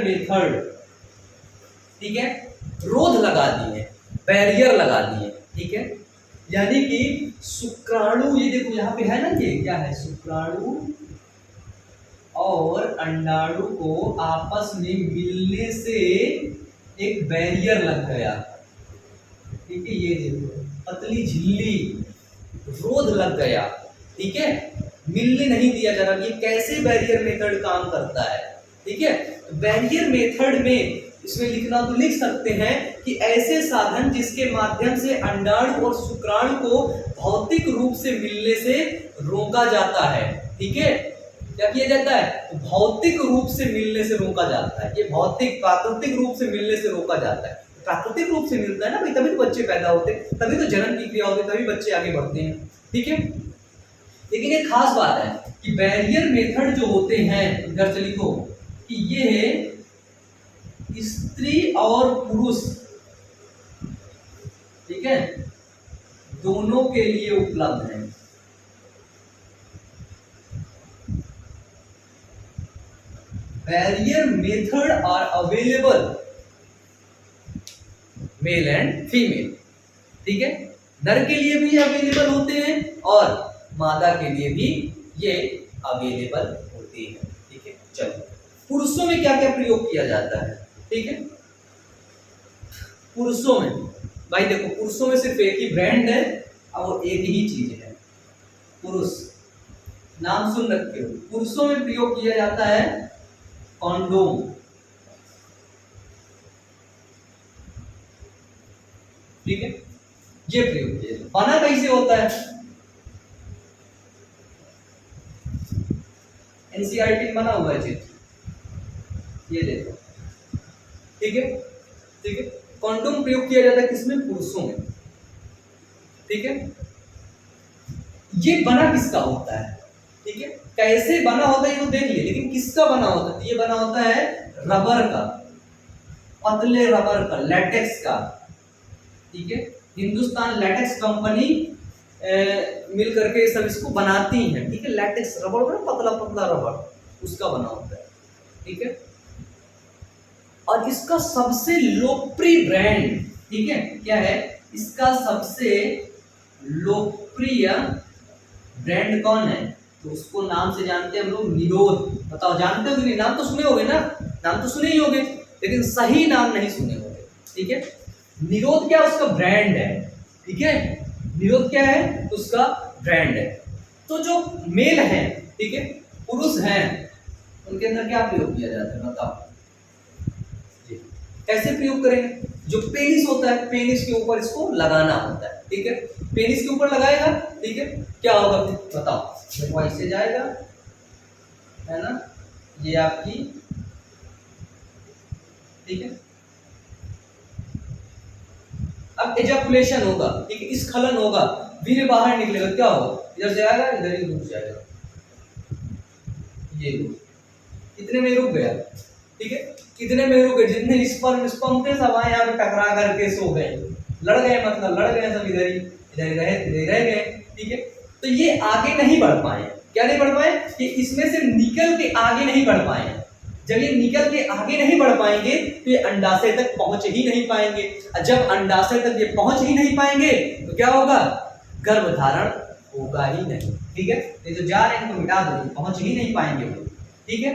मेथड, ठीक है, रोध लगा दिए, बैरियर लगा दिए, ठीक है, यानी कि शुक्राणु, ये देखो यहाँ पे है ना, ये क्या है, शुक्राणु और अंडाणु को आपस में मिलने से एक बैरियर लग गया, ठीक है, ये देखो पतली झिल्ली, रोध लग गया, ठीक है, मिलने नहीं दिया जा रहा। ये कैसे बैरियर मेथड काम करता है, ठीक है। बैरियर मेथड में इसमें लिखना तो लिख सकते हैं कि ऐसे साधन जिसके माध्यम से अंडाणु और शुक्राणु को भौतिक रूप से मिलने से रोका जाता है, ठीक है, क्या किया जाता है, तो भौतिक रूप से मिलने से रोका जाता है। ये भौतिक प्राकृतिक रूप से मिलने से रोका जाता है, प्राकृतिक रूप से मिलता है ना भाई, तभी तो बच्चे पैदा होते हैं, तभी तो जन्म की क्रिया होती है, तभी बच्चे आगे बढ़ते हैं, ठीक है। लेकिन एक खास बात है कि बैरियर मेथड जो होते हैं, इधर चली को, कि ये स्त्री और पुरुष, ठीक है, दोनों के लिए उपलब्ध है। Barrier method are available male and female, ठीक है, नर के लिए भी अवेलेबल होते हैं और मादा के लिए भी ये अवेलेबल होती है, ठीक है। चलो पुरुषों में क्या क्या प्रयोग किया जाता है, ठीक है। पुरुषों में भाई देखो, पुरुषों में सिर्फ एक ही ब्रांड है और वो एक ही चीज है, पुरुष, नाम सुन रखे हो। पुरुषों में प्रयोग किया जाता है कॉन्डोम, ठीक है, ये प्रयोग किया जाता। बना कैसे होता है, एनसीईआरटी बना हुआ है चित्र, ये देखो, ठीक है, ठीक है। कॉन्डोम प्रयोग किया जाता है किसमें, पुरुषों में, ठीक है। ये बना किसका होता है, ठीक है, कैसे बना होता है ये तो देख लिए, लेकिन किसका बना होता है, ये बना होता है रबर का, पतले रबर का, लैटेक्स का, ठीक है। हिंदुस्तान लैटेक्स कंपनी मिल करके सब इसको बनाती है, ठीक है। लैटेक्स रबर का पतला पतला रबर, उसका बना होता है, ठीक है। और इसका सबसे लोकप्रिय ब्रांड, ठीक है, क्या है, इसका सबसे लोकप्रिय ब्रांड कौन है, तो उसको नाम से जानते हैं हम लोग, निरोध। बताओ जानते हो कि नहीं, नाम तो सुने होगे ना, नाम तो सुने ही होगे, लेकिन सही नाम नहीं सुने होगे, ठीक है। निरोध क्या उसका ब्रांड है, ठीक है, निरोध क्या है, उसका ब्रांड है। तो जो मेल है, ठीक है, पुरुष हैं, उनके अंदर क्या प्रयोग किया जाता है, बताओ कैसे प्रयोग करेंगे। जो पेनिस होता है, पेनिस के ऊपर इसको लगाना होता है, ठीक है, पेनिस के ऊपर लगाएगा, ठीक है, क्या होगा फिर बताओ, देखो ऐसे जाएगा, है ना, ये आपकी, ठीक है, अब एजैकुलेशन होगा, ठीक है, स्खलन होगा, वीर्य बाहर निकलेगा, क्या होगा, इधर से आएगा, इधर ही रुक जाएगा, ये कितने में रुक गया, ठीक है, कितने में रुक गए, जितने स्पर्म थे सब यहाँ पे टकरा करके सो गए, लड़ गए, मतलब लड़ गए सब, इधर रह गए, ठीक है। तो ये आगे नहीं बढ़ पाए, क्या नहीं बढ़ पाए, कि इसमें से निकल के आगे नहीं बढ़ पाए। जब ये निकल के आगे नहीं बढ़ पाएंगे तो ये अंडाशय तक पहुंच ही नहीं पाएंगे, और जब अंडाशय तक ये पहुंच ही नहीं पाएंगे तो क्या होगा, गर्भधारण होगा ही नहीं, ठीक है। ये जो जा रहे हैं इनको मिटा दो, पहुंच ही नहीं पाएंगे वो, ठीक है,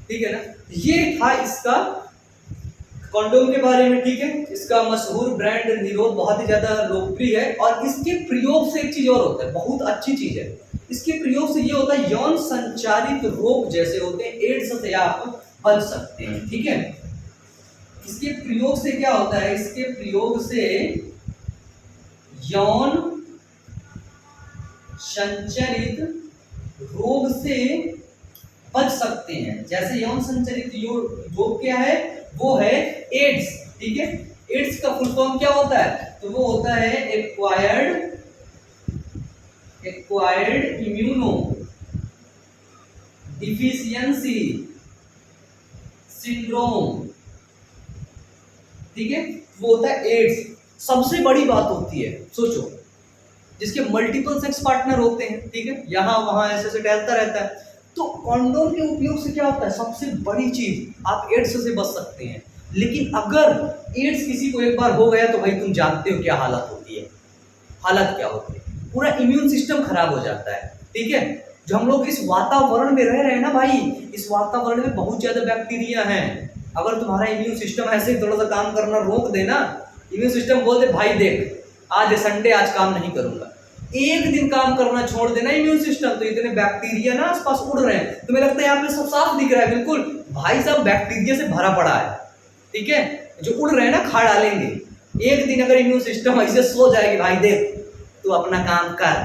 ठीक है ना। ये था इसका कॉन्डोम के बारे में, ठीक है। इसका मशहूर ब्रांड निरोध बहुत ही ज्यादा लोकप्रिय है, और इसके प्रयोग से एक चीज और होता है, बहुत अच्छी चीज है, इसके प्रयोग से ये होता है यौन संचारित रोग जैसे होते हैं एड्स से आप बच सकते हैं, ठीक है। इसके प्रयोग से क्या होता है, इसके प्रयोग से यौन संचारित रोग से बच सकते हैं। जैसे यौन संचारित रोग क्या है, वो है एड्स, ठीक है। एड्स का फुल फॉर्म क्या होता है, तो वो होता है एक्वायर्ड इम्यूनो डिफिशियंसी सिंड्रोम, ठीक है, वो होता है एड्स। सबसे बड़ी बात होती है, सोचो, जिसके मल्टीपल सेक्स पार्टनर होते हैं, ठीक है, यहाँ वहां ऐसे ऐसे टहलता रहता है, तो कॉन्डोम के उपयोग से क्या होता है, सबसे बड़ी चीज आप एड्स से बच सकते हैं। लेकिन अगर एड्स किसी को एक बार हो गया तो भाई तुम जानते हो क्या हालत होती है, हालत क्या होती है, पूरा इम्यून सिस्टम खराब हो जाता है, ठीक है। जो हम लोग इस वातावरण में रह रहे हैं ना भाई, इस वातावरण में बहुत ज्यादा बैक्टीरिया हैं। अगर तुम्हारा इम्यून सिस्टम ऐसे ही थोड़ा सा काम करना रोक देना, इम्यून सिस्टम बोल दे भाई देख आज संडे, आज काम नहीं करूंगा, एक दिन काम करना छोड़ देना इम्यून सिस्टम, तो इतने बैक्टीरिया ना आसपास उड़ रहे हैं, तुम्हें लगता है यहाँ पे सब साफ दिख रहा है, बिल्कुल भाई साहब बैक्टीरिया से भरा पड़ा है, ठीक है, जो उड़ रहे हैं ना खा डालेंगे। एक दिन अगर इम्यून सिस्टम ऐसे सो जाएगी भाई देख तू अपना काम कर,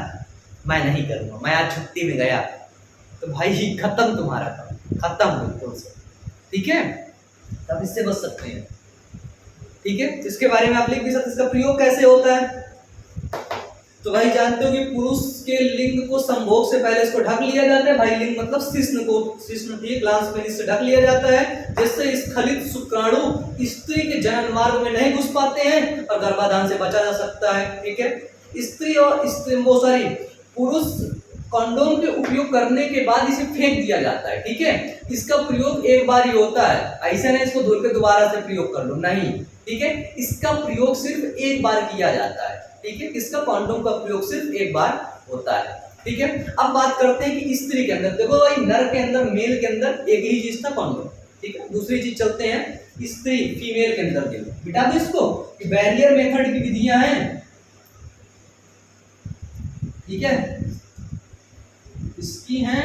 मैं नहीं करूंगा, मैं आज छुट्टी में गया, तो भाई खत्म तुम्हारा काम, खत्म बिल्कुल से, ठीक है। तब इससे बच सकते हैं, ठीक है। इसके बारे में आप लिख भी सकते, इसका प्रयोग कैसे होता है, तो भाई जानते हो कि पुरुष के लिंग को संभोग से पहले इसको ढक लिया जाता है, भाई लिंग मतलब शिश्न को, शिश्न ठीक ग्लांस पेनिस से ढक लिया जाता है, जिससे स्खलित शुक्राणु स्त्री के जनन मार्ग में नहीं घुस पाते हैं और गर्भाधान से बचा जा सकता है, ठीक है। स्त्री और पुरुष कंडोम के उपयोग करने के बाद इसे फेंक दिया जाता है, ठीक है। इसका प्रयोग एक बार ही होता है, ऐसा नहीं इसको धुल के दोबारा से प्रयोग कर लो, नहीं, ठीक है। इसका प्रयोग सिर्फ एक बार किया जाता है, ठीक है। इसका कंडोम का प्रयोग सिर्फ एक बार होता है, ठीक है। अब बात करते हैं कि स्त्री के अंदर, देखो भाई नर के अंदर, मेल के अंदर एक ही चीज था कंडोम, ठीक है। दूसरी चीज चलते हैं स्त्री फीमेल के अंदर, बिटा दो इसको कि बैरियर मेथड की विधियां हैं, ठीक है, इसकी हैं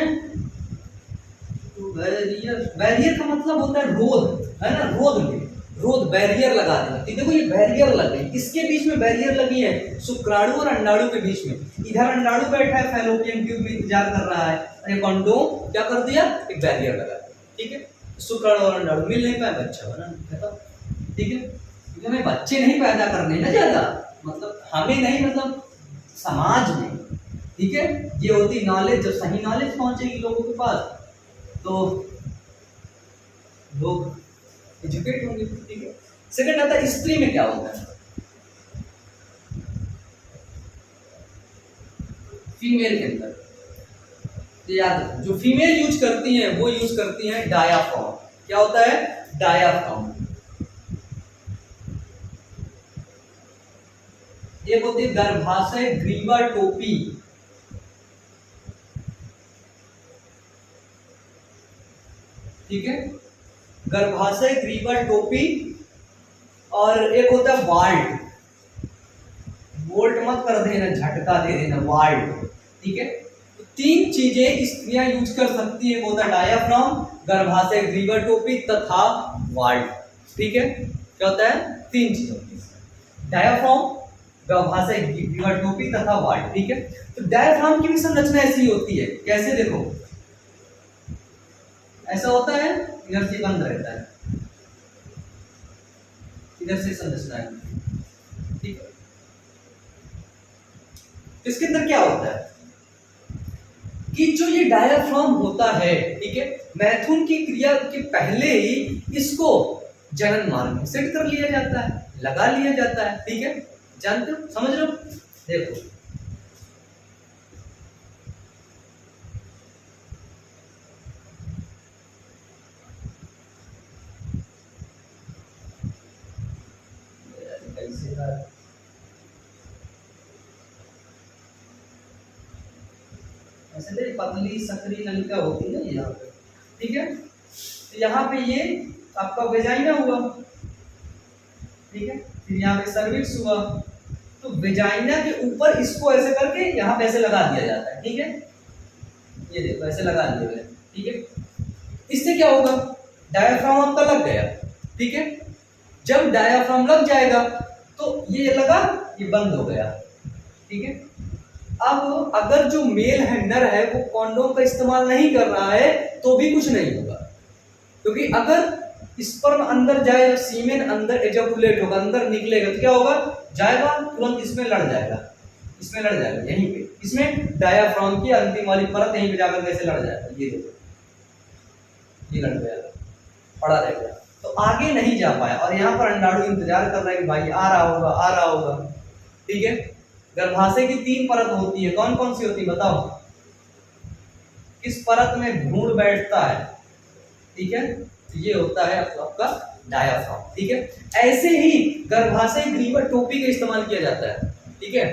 बैरियर, बैरियर का मतलब होता है रोध, है ना, रोध में, रोध बैरियर लगा देना, देखो ये बैरियर लग गई, किसके बीच में बैरियर लगी है, शुक्राणु और अंडाणु के बीच में। इधर अंडाणु बैठा है फैलोपियन ट्यूब में इंतजार कर रहा है, अरे कंडोम क्या कर दिया, एक बैरियर लगा दिया, ठीक है। शुक्राणु और अंडाणु मिल नहीं पाए, बच्चा बना खत्म, ठीक है। क्योंकि हमें बच्चे नहीं पैदा करने ना ज्यादा, मतलब हमें नहीं, मतलब समाज में, ठीक है। ये होती नॉलेज, जब सही नॉलेज पहुंचेगी लोगों के पास तो लोग एजुकेट होंगे, ठीक है। सेकंड आता है स्त्री में क्या होता है, फीमेल के अंदर, तो याद रखो जो फीमेल यूज करती हैं वो यूज करती हैं डायाफ्राम, क्या होता है, डायाफ्राम। एक होती है गर्भाशय ग्रीवा टोपी, ठीक है, गर्भाशय ग्रीवा टोपी, और एक होता है वाल्ट, वोल्ट मत कर देना, झटका दे देना, वाल्ट, ठीक है। तो तीन चीजें स्त्रियां यूज कर सकती है, होता है डायाफ्राम, गर्भाशय ग्रीवा टोपी तथा वाल्ट, ठीक है। क्या होता है, तीन चीज होती है, डायाफ्राम, गर्भाशय ग्रीवा टोपी तथा वाल्ट, ठीक है। तो डायाफ्राम की भी संरचना ऐसी होती है, कैसे देखो, ऐसा होता है, इधर से बंद रहता है, इधर से संरचना है, ठीक है। इसके अंदर क्या होता है कि जो ये डायाफ्राम होता है, ठीक है, मैथुन की क्रिया के पहले ही इसको जनन मार्ग में सेट कर लिया जाता है, लगा लिया जाता है, ठीक है। जानते हो, समझ रहे हो, देखो ऐसे दे पतली सकरी नलिका होती है ना यहाँ पे, ठीक है। तो यहाँ पे ये आपका वेजाइना हुआ, ठीक है, फिर यहाँ पे सर्विक्स हुआ, तो वेजाइना के ऊपर इसको ऐसे करके यहाँ पे ऐसे लगा दिया जाता है, ठीक है। ये देखो ऐसे लगा दिए मैंने, ठीक है। इससे क्या होगा, डायाफ्राम आपका लग गया, ठीक है। जब डायाफ्राम लग जाएगा तो ये लगा, ये बंद हो गया, ठीक है। अब अगर जो मेल है, नर है, वो कॉन्डोम का इस्तेमाल नहीं कर रहा है तो भी कुछ नहीं होगा, क्योंकि अगर स्पर्म अंदर जाए, सीमेन अंदर एजाकुलेट होगा, अंदर निकलेगा तो क्या होगा, जाएगा तुरंत इसमें लड़ जाएगा, इसमें लड़ जाएगा, यहीं पे इसमें डायाफ्राम की अंतिम वाली परत यहीं पे जाकर कैसे लड़ जाएगा, ये देखो ये लड़ जाएगा, पड़ा रह गया, तो आगे नहीं जा पाया। और यहाँ पर अंडाणु इंतजार कर रहा है कि भाई आ रहा होगा, आ रहा होगा, ठीक है। गर्भाशय की 3 परत होती है, कौन कौन सी होती है बताओ, किस परत में भ्रूण बैठता है, ठीक है। तो ये होता है आपका डायाफ्राम, ठीक है। ऐसे ही गर्भाशय ग्रीवर टोपी का इस्तेमाल किया जाता है, ठीक है।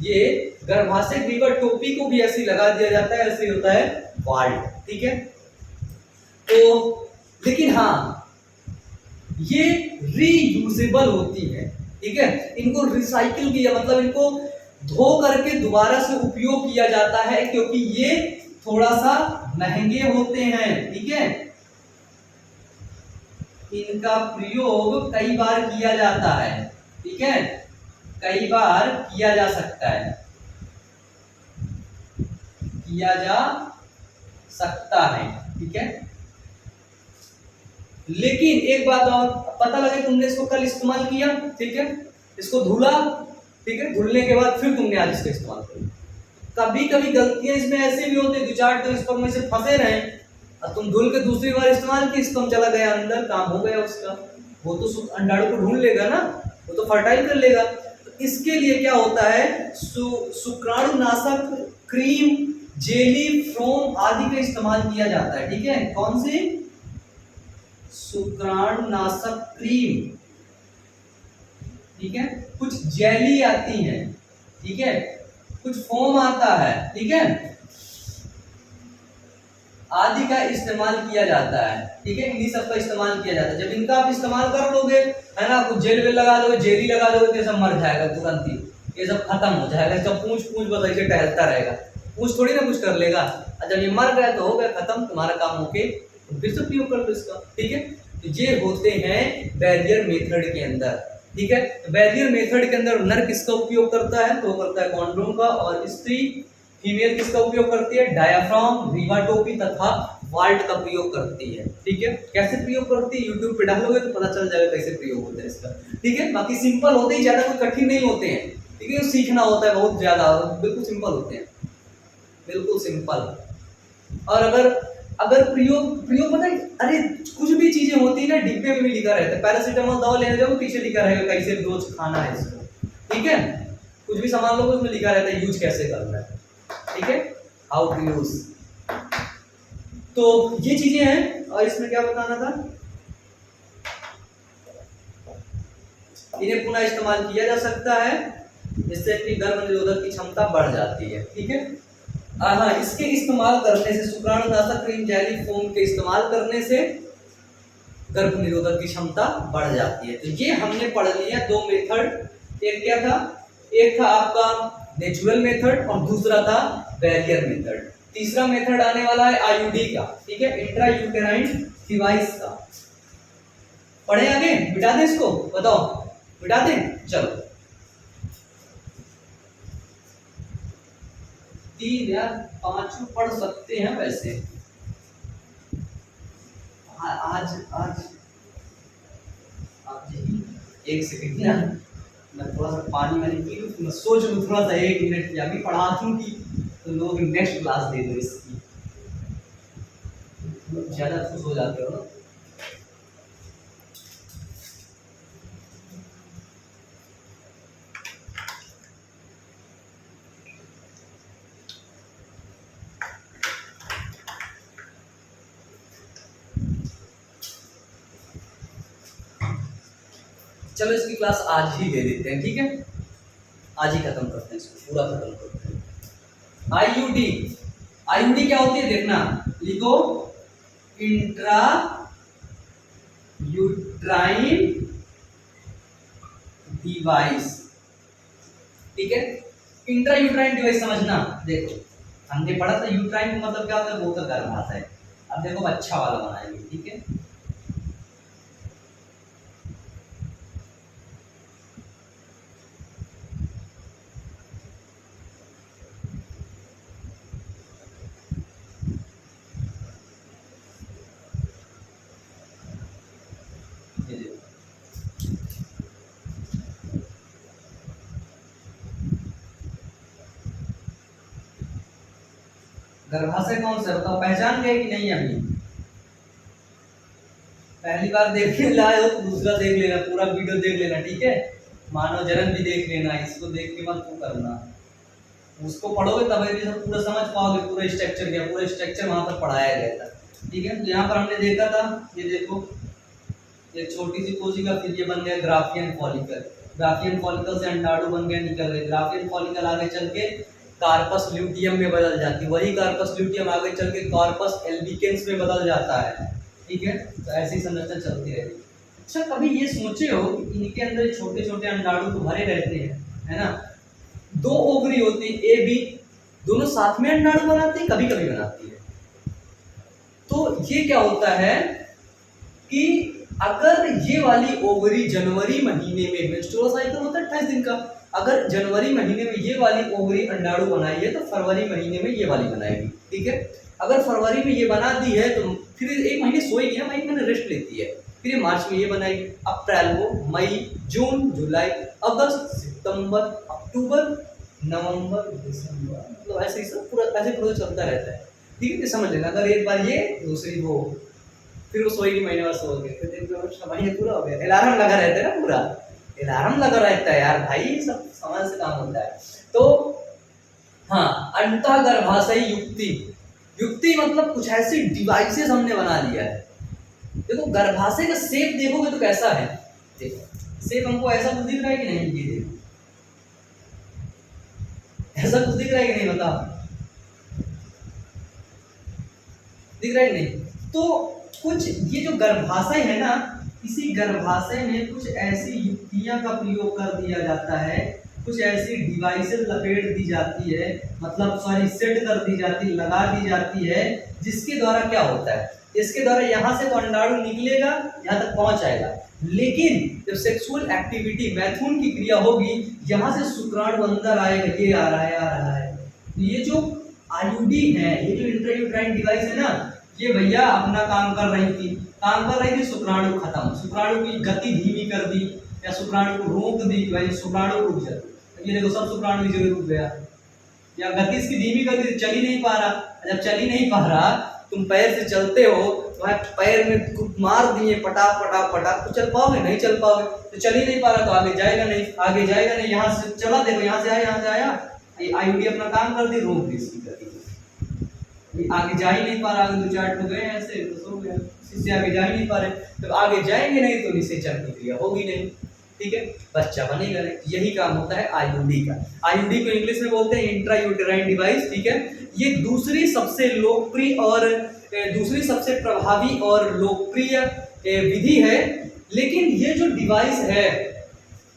ये गर्भाशय ग्रीवर टोपी को भी ऐसे लगा दिया जाता है, ऐसे होता है वाल्व, ठीक है। तो लेकिन हाँ, ये रीयूजेबल होती है, ठीक है। इनको रिसाइकिल किया, मतलब इनको धो करके दोबारा से उपयोग किया जाता है, क्योंकि ये थोड़ा सा महंगे होते हैं, ठीक है। इनका प्रयोग कई बार किया जाता है, ठीक है, कई बार किया जा सकता है, किया जा सकता है, ठीक है। लेकिन एक बात और, पता लगे तुमने इसको कल इस्तेमाल किया, ठीक है, इसको धुला, ठीक है, धुलने के बाद फिर तुमने आज इसका इस्तेमाल किया। कभी कभी गलतियां इसमें ऐसे भी होती है, 2-4 दिन स्पर्म में से फंसे रहे और तुम धुल के दूसरी बार इस्तेमाल की, स्पर्म चला गया अंदर, काम हो गया उसका, वो तो अंडाणु को ढूंढ लेगा ना, वो तो फर्टाइल कर लेगा। तो इसके लिए क्या होता है, शुक्राणुनाशक क्रीम, जेली, फोम आदि का इस्तेमाल किया जाता है, ठीक है। कौन सी, शुक्राणुनाशक क्रीम, ठीक है, कुछ जेली आती है, ठीक है, कुछ फोम आता है, ठीक है, आदि का इस्तेमाल किया जाता है, ठीक है। इन्हीं सब का इस्तेमाल किया जाता है। जब इनका आप इस्तेमाल कर लोगे, है ना, कुछ जेल वेल लगा दोगे, जेली लगा दोगे, तो ये सब मर जाएगा तुरंत ही, ये सब खत्म हो जाएगा, इसका पूंछ पूंछ बस ऐसे टहलता रहेगा, पूंछ थोड़ी ना कुछ कर लेगा। और जब ये मर गया तो हो गया खत्म, तुम्हारा काम होके फिर से प्रयोग कर लो इसका, ठीक है। तो ये होते हैं बैरियर मेथड के अंदर, ठीक है। बैरियर मेथड के अंदर नर किसका उपयोग करता है, तो करता है कॉन्डोम का, और स्त्री फीमेल किसका उपयोग करती है, डायाफ्राम, ग्रीवा टोपी तथा वाल्ट का प्रयोग करती है, ठीक है। कैसे प्रयोग करती है, यूट्यूब पे डालोगे तो पता चल जाएगा कैसे प्रयोग होता है इसका, ठीक है। बाकी सिंपल होते ही, ज्यादा कोई कठिन नहीं होते हैं, ठीक है। सीखना होता है बहुत ज्यादा, बिल्कुल सिंपल होते हैं, बिल्कुल सिंपल। और अगर प्रयोग पता है, अरे कुछ भी चीजें होती है ना, डिब्बे में भी लिखा रहता है, पैरासीटामोल दवा लेने जाओ पीछे लिखा रहेगा कैसे रोज खाना है इसको, ठीक है। कुछ भी सामान लो उसमें लिखा रहता है यूज कैसे करना है, ठीक है, हाउ टू यूज। तो ये चीजें हैं। और इसमें क्या बताना था, इन्हें पुनः इस्तेमाल किया जा सकता है, जिससे कि गर्भ निरोधक की क्षमता बढ़ जाती है, ठीक है। हाँ, इसके इस्तेमाल करने से, शुक्राणुनाशक क्रीम, जेली, फोम के इस्तेमाल करने से गर्भ निरोधक की क्षमता बढ़ जाती है। तो ये हमने पढ़ लिया 2 मेथड, एक क्या था, एक था आपका नेचुरल मेथड और दूसरा था बैरियर मेथड। तीसरा मेथड आने वाला है आईयूडी का, ठीक है, इंट्रा यूटेराइन डिवाइस का। पढ़े आगे, मिटा दें इसको, बताओ मिटा दें, चलो। 3 या 5 पढ़ सकते हैं वैसे। आज एक सेकंड ना, मैं थोड़ा सा पानी मैंने पी लूँ, मैं सोच लूँ थोड़ा सा 1 मिनट की, अभी पढ़ा दूंगी तो लोग नेक्स्ट क्लास दे दो इसकी, ज्यादा खुश हो जाते हो ना। चलो इसकी क्लास आज ही दे देते हैं, ठीक है, आज ही खत्म करते हैं इसको, पूरा खत्म करते हैं। आईयूडी क्या होती है देखना, लिखो, इंट्रा यूट्राइन डिवाइस, ठीक है। इंट्रा यूट्राइन डिवाइस समझना, देखो हमने पढ़ा था यूट्राइन का मतलब क्या होता है, वो तो गर्भाशय है। अब देखो अच्छा वाला बनाएंगे, ठीक है। ये देखो गर्भाशय कौन सा बताओ, पहचान गए कि नहीं अभी? पहली बार देखने लाए हो तो दूसरा देख लेना, पूरा वीडियो देख लेना, ठीक है। मानव जन्म भी देख लेना, इसको देख के मत वो करना। उसको पढ़ोगे तभी भी सब पूरा समझ पाओगे, पूरा स्ट्रक्चर क्या, पूरा स्ट्रक्चर वहां पर पढ़ाया गया था, ठीक है। तो यहाँ पर हमने देखा था, ये देखो एक छोटी सी कोशिका, फिर ये बन गया ग्राफियन फॉलिकल। ग्राफियन फॉलिकल से अंडाणु बन गया, निकल गए। ग्राफियन फॉलिकल आगे चल के कार्पस ल्यूटियम में बदल जाती है, वही कार्पस ल्यूटियम आगे चल के कार्पस एल्बिकेंस में बदल जाता है, ठीक है। तो ऐसी संरचना चलती रहती है। अच्छा कभी ये सोचे हो कि इनके अंदर छोटे छोटे अंडाणु तो भरे रहते हैं, है ना। दो ओवरी होती है, ए बी, दोनों साथ में अंडाणु बनाती है, कभी कभी बनाती है। तो ये क्या होता है कि अगर ये वाली ओवरी जनवरी महीने में, मेंस्ट्रुअल साइकिल होता है 28 दिन का, अगर जनवरी महीने में ये वाली ओवरी अंडाणु बनाई है तो फरवरी महीने में ये वाली बनाएगी, ठीक है। अगर फरवरी में ये बना दी है तो फिर एक महीने सोएगी ना, महीने रेस्ट लेती है, फिर ये मार्च में ये बनाएगी, अप्रैल को, मई, जून, जुलाई, अगस्त, सितंबर, अक्टूबर, नवंबर, दिसंबर, मतलब ऐसे ही सब पूरा ऐसे पूरा चलता रहता है, ठीक है। तो समझ लेना, अगर एक बार ये दूसरी वो, फिर वो सोएगी, महीने बाद सो गए, फिर देखो महीने पूरा हो गया। अलार्म लगा रहता है ना, पूरा अलार्म लगा रहता है यार भाई, सब समझ से काम होता है। तो हाँ, अंतःगर्भाशयी युक्ति, युक्ति मतलब कुछ ऐसी डिवाइसेस हमने बना लिया है। देखो गर्भाशय का शेप देखोगे तो कैसा है, देखो शेप हमको ऐसा कुछ दिख रहा है कि नहीं, ये देखो ऐसा कुछ दिख रहा है कि नहीं, बताओ दिख रहा है कि नहीं। तो कुछ ये जो गर्भाशय है ना, इसी गर्भाशय में कुछ ऐसी युक्तियां का प्रयोग कर दिया जाता है, कुछ ऐसी डिवाइसेस लपेट दी जाती है, मतलब सॉरी सेट कर दी जाती, लगा दी जाती है, जिसके द्वारा क्या होता है, इसके द्वारा यहाँ से तो अंडाणु निकलेगा, यहाँ तक पहुंच आएगा, लेकिन जब सेक्सुअल एक्टिविटी मैथुन की क्रिया होगी, यहाँ से शुक्राणु अंदर आएगा, ये आ रहा है, आ रहा है। ये जो आईयूडी है, ये जो इंट्रायूट्राइन डिवाइस है ना, ये भैया अपना काम कर रही थी, शुक्राणु खत्म, शुक्राणु की गति धीमी कर दी या शुक्राणु को रोक दी, भाई शुक्राणु रुक जाती, ये देखो सब शुक्राणु की जगह रुक गया, या गति इसकी धीमी कर दी, चल ही नहीं पा रहा। जब चल ही नहीं पा रहा, तुम पैर से चलते हो तो पैर में मार दिए पटा पटा पटा, तो चल पाओगे, नहीं चल पाओगे। तो चल ही नहीं पा रहा तो आगे जाएगा नहीं, आगे जाएगा नहीं। यहाँ से चला, देखो यहाँ से आया, यहाँ से आया, आईयूडी अपना काम कर दी, रोक दी इसकी गति, आगे जा ही नहीं पा रहा, आगे दो चार तो गए ऐसे तो सो गया, इससे आगे जा ही नहीं पा रहे। जब आगे जाएंगे नहीं तो निषेचन की क्रिया होगी नहीं, ठीक है, बच्चा बनेगा नहीं। यही काम होता है आईयूडी का। आईयूडी को इंग्लिश में बोलते हैं इंट्रायूटेराइन डिवाइस, ठीक है। ये दूसरी सबसे लोकप्रिय और दूसरी सबसे प्रभावी और लोकप्रिय विधि है। लेकिन ये जो डिवाइस है,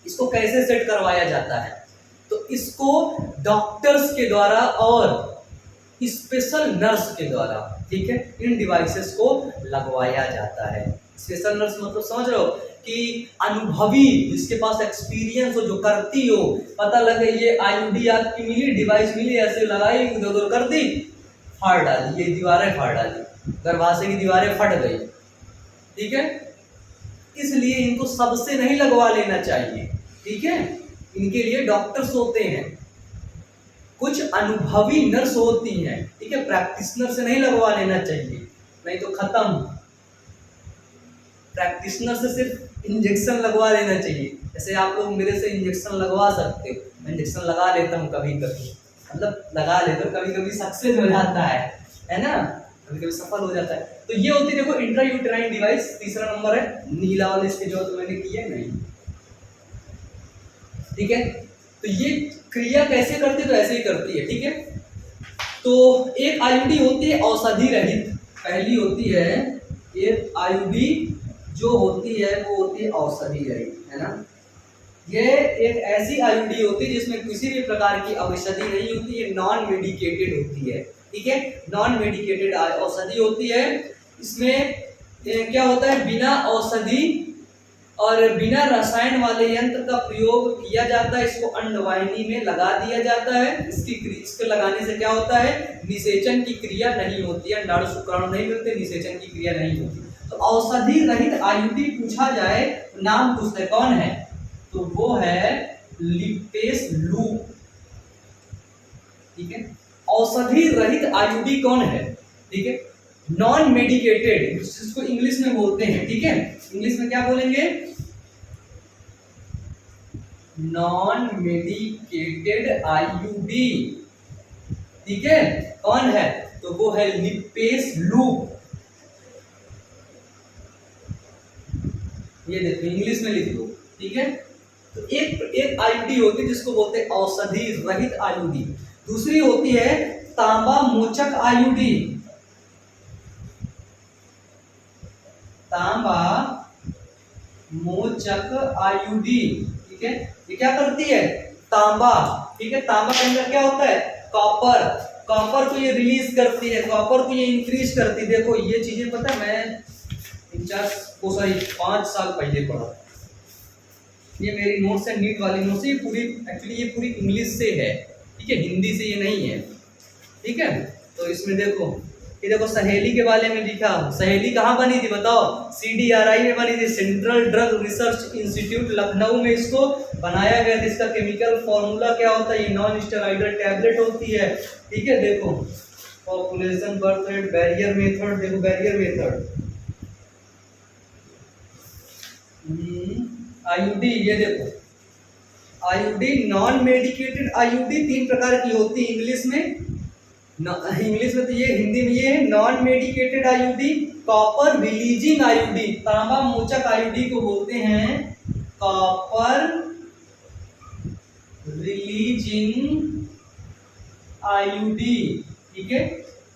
इसको कैसे सेट करवाया जाता है, तो इसको डॉक्टर्स के द्वारा और स्पेशल नर्स के द्वारा, ठीक है, इन डिवाइसेस को लगवाया जाता है। स्पेशल नर्स मतलब समझ रहे हो कि अनुभवी, जिसके पास एक्सपीरियंस हो, जो करती हो, पता लगे ये आईयूडी आपकी मिली, डिवाइस मिली, ऐसे लगाई, उधर उधर कर दी, फाड़ डाली, ये दीवारें फाड़ डाली, गर्भाशय की दीवारें फट गई, ठीक है। इसलिए इनको सबसे नहीं लगवा लेना चाहिए, ठीक है। इनके लिए डॉक्टर्स होते हैं, कुछ अनुभवी नर्स होती हैं, ठीक है, प्रैक्टिशनर से नहीं लगवा लेना चाहिए, नहीं तो खत्म। प्रैक्टिशनर से सिर्फ इंजेक्शन लगवा लेना चाहिए। जैसे आप लोग मेरे से इंजेक्शन लगवा सकते हो, मैं इंजेक्शन लगा लेता हूँ कभी कभी, मतलब लगा लेता हूँ, कभी कभी सक्सेस हो जाता है ना, कभी कभी सफल हो जाता है। तो ये होती है देखो इंट्रायूटेराइन डिवाइस, तीसरा नंबर है, नीला वाला इसके जो तो मैंने किया नहीं, ठीक है। तो ये क्रिया कैसे करती है, तो ऐसे ही करती है, ठीक है। तो एक आईयूडी होती है औषधि रहित, पहली होती है एक आईयूडी जो होती है वो होती है औषधि रहित, है ना। ये एक ऐसी आईयूडी होती है जिसमें किसी भी प्रकार की औषधि नहीं होती, ये नॉन मेडिकेटेड होती है, ठीक है, नॉन मेडिकेटेड औषधि होती है। इसमें क्या होता है, बिना औषधि और बिना रसायन वाले यंत्र का प्रयोग किया जाता है, इसको अंडवाहिनी में लगा दिया जाता है। इसके लगाने से क्या होता है, निषेचन की क्रिया नहीं होती है, अंडाणु शुक्राणु नहीं मिलते, निषेचन की क्रिया नहीं होती। तो औषधि रहित आईयूडी पूछा जाए, नाम पूछते कौन है, तो वो है लिपेस लूप, ठीक है। औषधि रहित आईयूडी कौन है, ठीक है, नॉन मेडिकेटेड, जिसको इंग्लिश में बोलते हैं, ठीक है, इंग्लिश में क्या बोलेंगे, नॉन मेडिकेटेड आईयूडी, ठीक है, कौन है, तो वो है लिपेस लूप। ये देखो इंग्लिश में लिख दो, ठीक है। तो एक आईयूडी होती है जिसको बोलते हैं औषधि रहित आईयूडी। दूसरी होती है तांबा मोचक आईयूडी, तांबा मोचक आईयूडी, ठीक है। ये क्या करती है, तांबा, ठीक है, तांबा के अंदर क्या होता है, कॉपर, कॉपर को ये रिलीज करती है, कॉपर को ये इंक्रीज करती है। देखो ये चीजें पता है, मैं 5 साल पहले पढ़ा, ये मेरी नोट्स है, नीट वाली नोट्स है, ये पूरी एक्चुअली ये पूरी इंग्लिश से है, ठीक है, हिंदी से ये नहीं है, ठीक है। तो इसमें देखो, ये देखो सहेली के बारे में लिखा, सहेली कहाँ बनी थी बताओ, CDRI में बनी थी, central drug research institute Lucknow में इसको बनाया गया था। इसका केमिकल फॉर्मूला क्या होता है, ये नॉन स्टेरॉइडल टैबलेट होती है, ठीक है। देखो population birth rate, barrier method, देखो बैरियर मेथड, आईयूडी, ये देखो आईयूडी, नॉन मेडिकेटेड आईयूडी 3 प्रकार की होती है इंग्लिश में, इंग्लिश में तो ये, हिंदी में ये है non medicated IUD, copper releasing IUD, तांबा मोचक आईयूडी को बोलते हैं कॉपर रिलीजिंग आईयूडी, ठीक है।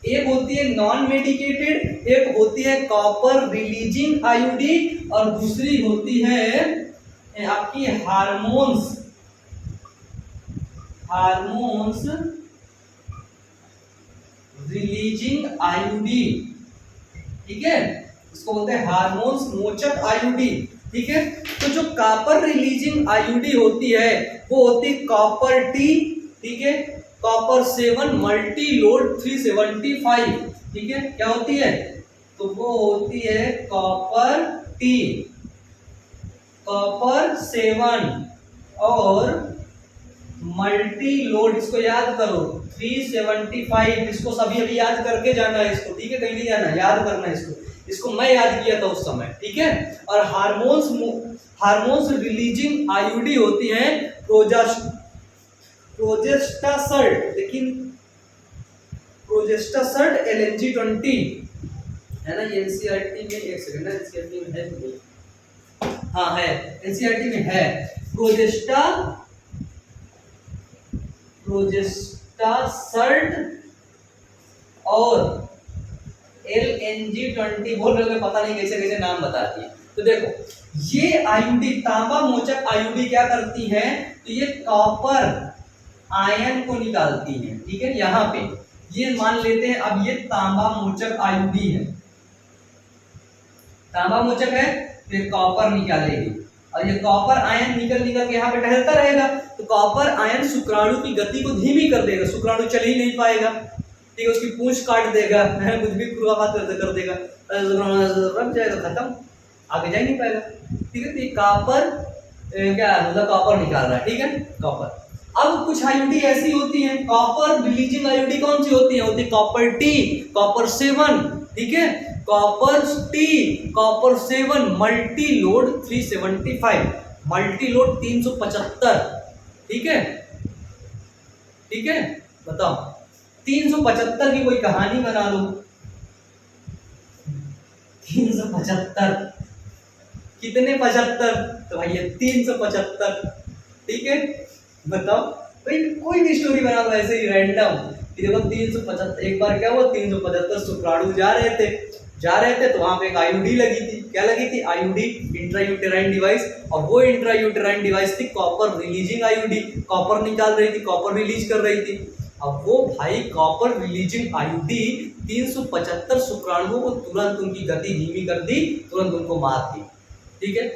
एक होती है नॉन मेडिकेटेड, एक होती है कॉपर रिलीजिंग आईयूडी, और दूसरी होती है आपकी हार्मोन्स रिलीजिंग आईयूडी, ठीक है, इसको बोलते हैं हार्मोन्स मोचक आईयूडी, ठीक है। तो जो कॉपर रिलीजिंग आईयूडी होती है वो होती है कॉपर टी, ठीक है, कॉपर 7 मल्टी लोड 375, ठीक है, क्या होती है, तो वो होती है कॉपर टी, कॉपर 7 और मल्टी लोड, इसको याद करो 375, इसको सभी अभी याद करके जाना है इसको, ठीक है, कहीं नहीं जाना, याद करना है इसको मैं याद किया था उस समय, ठीक है। और हार्मोन्स रिलीजिंग आईयूडी होती है प्रोजेस्टासर्ट, लेकिन प्रोजेस्टासर्ट LNG20 है ना, ये एनसीईआरटी में, एक सेकंड ना, एनसीईआरटी में है नहीं, हाँ है, एनसीईआरटी में है, प्रोजेस्टासर्ट और LNG20 बोल रहे हो, पता नहीं कैसे कैसे नाम बताती है। तो देखो ये आईयूडी, तांबा मोचक आईयूडी क्या करती है, तो ये कॉपर आयन को निकालती है, ठीक है। यहाँ पे ये मान लेते हैं, अब ये तांबा मोचक आईयूडी है, तांबा मोचक है, तो ये कॉपर निकालेगी, और ये कॉपर आयन निकल के यहाँ पे टहलता रहेगा, तो कॉपर आयन शुक्राणु की गति को धीमी कर देगा, शुक्राणु चल ही नहीं पाएगा, ठीक है, उसकी पूंछ काट देगा, कुछ भी खुराफात कर देगा, रख जाएगा, खत्म, आगे जा ही नहीं पाएगा, ठीक है। तो ये कॉपर क्या मतलब कॉपर निकाल रहा है, ठीक है, कॉपर। अब कुछ आईयूडी ऐसी होती है, कॉपर रिलीजिंग आईयूडी कौन सी होती है, कॉपर टी, कॉपर 7, ठीक है, copper T, copper 7 multi load 375, multi load 375, ठीक है, ठीक है, बताओ 375 की कोई कहानी बना लो, 375 कितने 75, तो भाई ये 375, ठीक है, बताओ भाई कोई भी स्टोरी बना लो ऐसे ही रैंडम, देखो 375, एक बार क्या हुआ, 375 शुक्राणु जा रहे थे, जा रहे थे तो वहां पे एक आईयूडी लगी थी। क्या लगी थी? IUD, intrauterine device. और वो इंट्रायूटेराइन डिवाइस थी कॉपर रिलीजिंग आईयूडी, कॉपर निकाल रही थी, कॉपर रिलीज कर रही थी। अब वो भाई कॉपर रिलीजिंग आईयूडी 375 शुक्राणुओं को तुरंत उनकी गति धीमी कर दी, तुरंत उनको मार दी। ठीक है,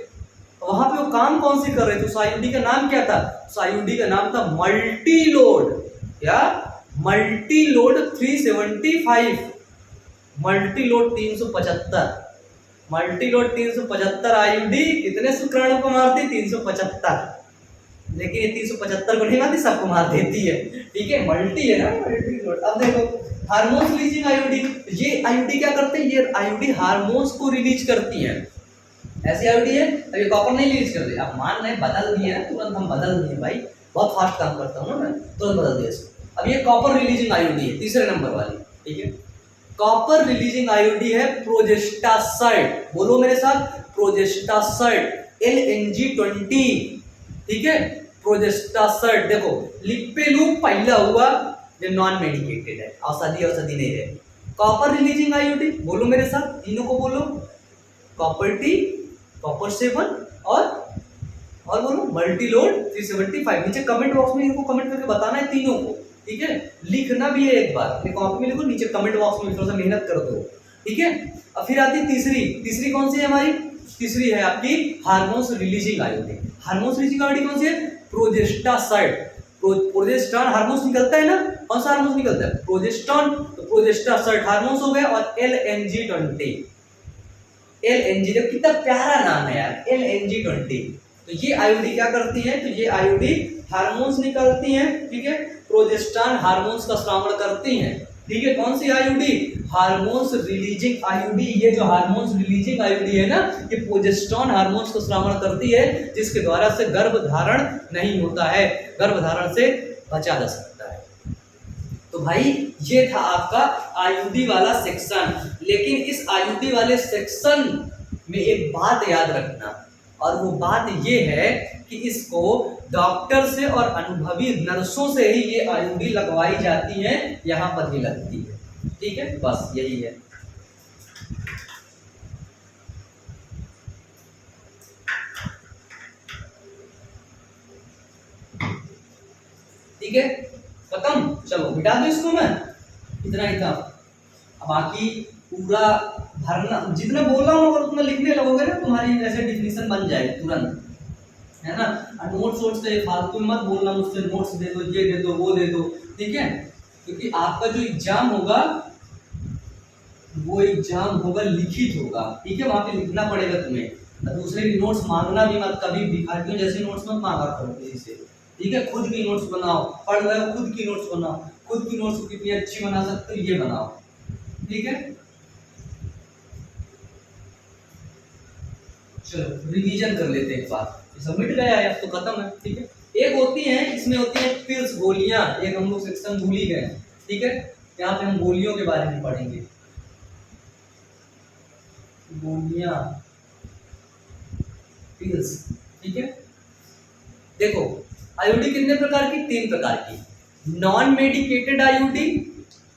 वहां पे वो काम कौन सी कर रहे थे? उस आईयूडी का नाम क्या था? उस आईयूडी का नाम था मल्टी लोड, या multi load 375, multi load 375, multi load 375 IUD कितने शुक्राणु को मारती? 375। लेकिन ये 375 को नहीं मारती, सबको मार देती है। ठीक है, मल्टी है ना, मल्टी लोड। अब देखो हार्मोन्स रिलीजिंग आईयूडी, ये आईयूडी क्या करते हैं? ये आईयूडी हार्मोन्स को रिलीज करती है। ऐसी आईयूडी है, अब ये कॉपर नहीं रिलीज कर रही। आप मान रहे बदल दिए ना, तुरंत हम बदल दिए भाई, बहुत फास्ट काम करता हूँ ना मैं, तुरंत बदल दिया इसको। अब ये कॉपर रिलीजिंग आईयूडी है, तीसरे नंबर वाली। ठीक है, कॉपर रिलीजिंग आईयूडी है प्रोजेस्टासाइड। बोलो मेरे साथ, प्रोजेस्टासाइड, LNG20। ठीक है, प्रोजेस्टासाइड। देखो लिपेलूप पहला हुआ जो नॉन मेडिकेटेड है, औषधि नहीं है। कॉपर रिलीजिंग आईयूडी, बोलो मेरे साथ, तीनों को बोलो, कॉपर टी, कॉपर 7 और बोलो मल्टी लोड 375। नीचे कमेंट बॉक्स में इनको कमेंट करके बताना है तीनों को। ठीक है, लिखना भी है एक बार, अपने कॉपी में लिखो, नीचे कमेंट बॉक्स में थोड़ा सा मेहनत कर दो। ठीक है, अब फिर आती है तीसरी कौन सी है हमारी? तीसरी है आपकी hormones releasing IUD. Hormones releasing IUD कौन सी है? प्रोजेस्टासाइड। प्रोजेस्टेरॉन हार्मोन्स निकलता है ना, कौन सा हार्मोन्स निकलता है? प्रोजेस्टेरॉन। तो प्रोजेस्टासाइड हार्मोन्स हो गया। और LNG20, LNG, जब कितना प्यारा नाम है यार, LNG20। तो ये आईयूडी क्या करती है? तो ये आईयूडी हार्मोन्स निकालती हैं। ठीक है, प्रोजेस्टेरॉन हार्मोन्स का श्रावण करती हैं। ठीक है, कौन सी आईयूडी? Hormones releasing IUD. ये जो हार्मोन्स रिलीजिंग आईयूडी है ना, ये प्रोजेस्टेरॉन हार्मोन्स का श्रावण करती है, जिसके द्वारा से गर्भधारण नहीं होता है, गर्भधारण से बचा जा सकता है। तो भाई ये था आपका आईयूडी वाला सेक्शन। लेकिन इस आईयूडी वाले सेक्शन में एक बात याद रखना, और वो बात ये है कि इसको डॉक्टर से और अनुभवी नर्सों से ही ये आईयूडी लगवाई जाती है, यहाँ पर ही लगती है। ठीक है, बस यही है। ठीक है, खत्म। चलो मिटा दो इसको, मैं इतना ही था। अब बाकी पूरा भरना, जितना बोल रहा हूँ अगर उतना लिखने लगोगे ना, तुम्हारी ऐसे डिफिनीशन बन जाएगी तुरंत, है ना। नोट्स वोट्स से फालतू मत बोलना मुझसे, नोट्स दे दो, ये दे दो, वो दे दो। ठीक है, क्योंकि आपका जो एग्जाम होगा वो एग्जाम होगा लिखित होगा। ठीक है, वहां पे लिखना पड़ेगा तुम्हें। दूसरे की नोट्स मांगना भी मत, कभी भिखारियों जैसे नोट्स मत मांगा करो किसी से। ठीक है, खुद की नोट्स बनाओ, पढ़ रहे हो खुद की नोट्स बनाओ, खुद की नोट्स कितनी अच्छी बना सकते हो ये बनाओ। ठीक है, चलो रिवीजन कर लेते हैं एक बार। सबमिट गया है, अब तो खत्म है। ठीक है, एक होती है, इसमें होती है पिल्स, गोलियां। एक हम लोग सेक्शन भूल ही गए। ठीक है, यहाँ पे हम गोलियों के बारे में पढ़ेंगे। गोलियां, पिल्स। ठीक है, देखो आईयूडी कितने प्रकार की? 3 प्रकार की। Non medicated IUD,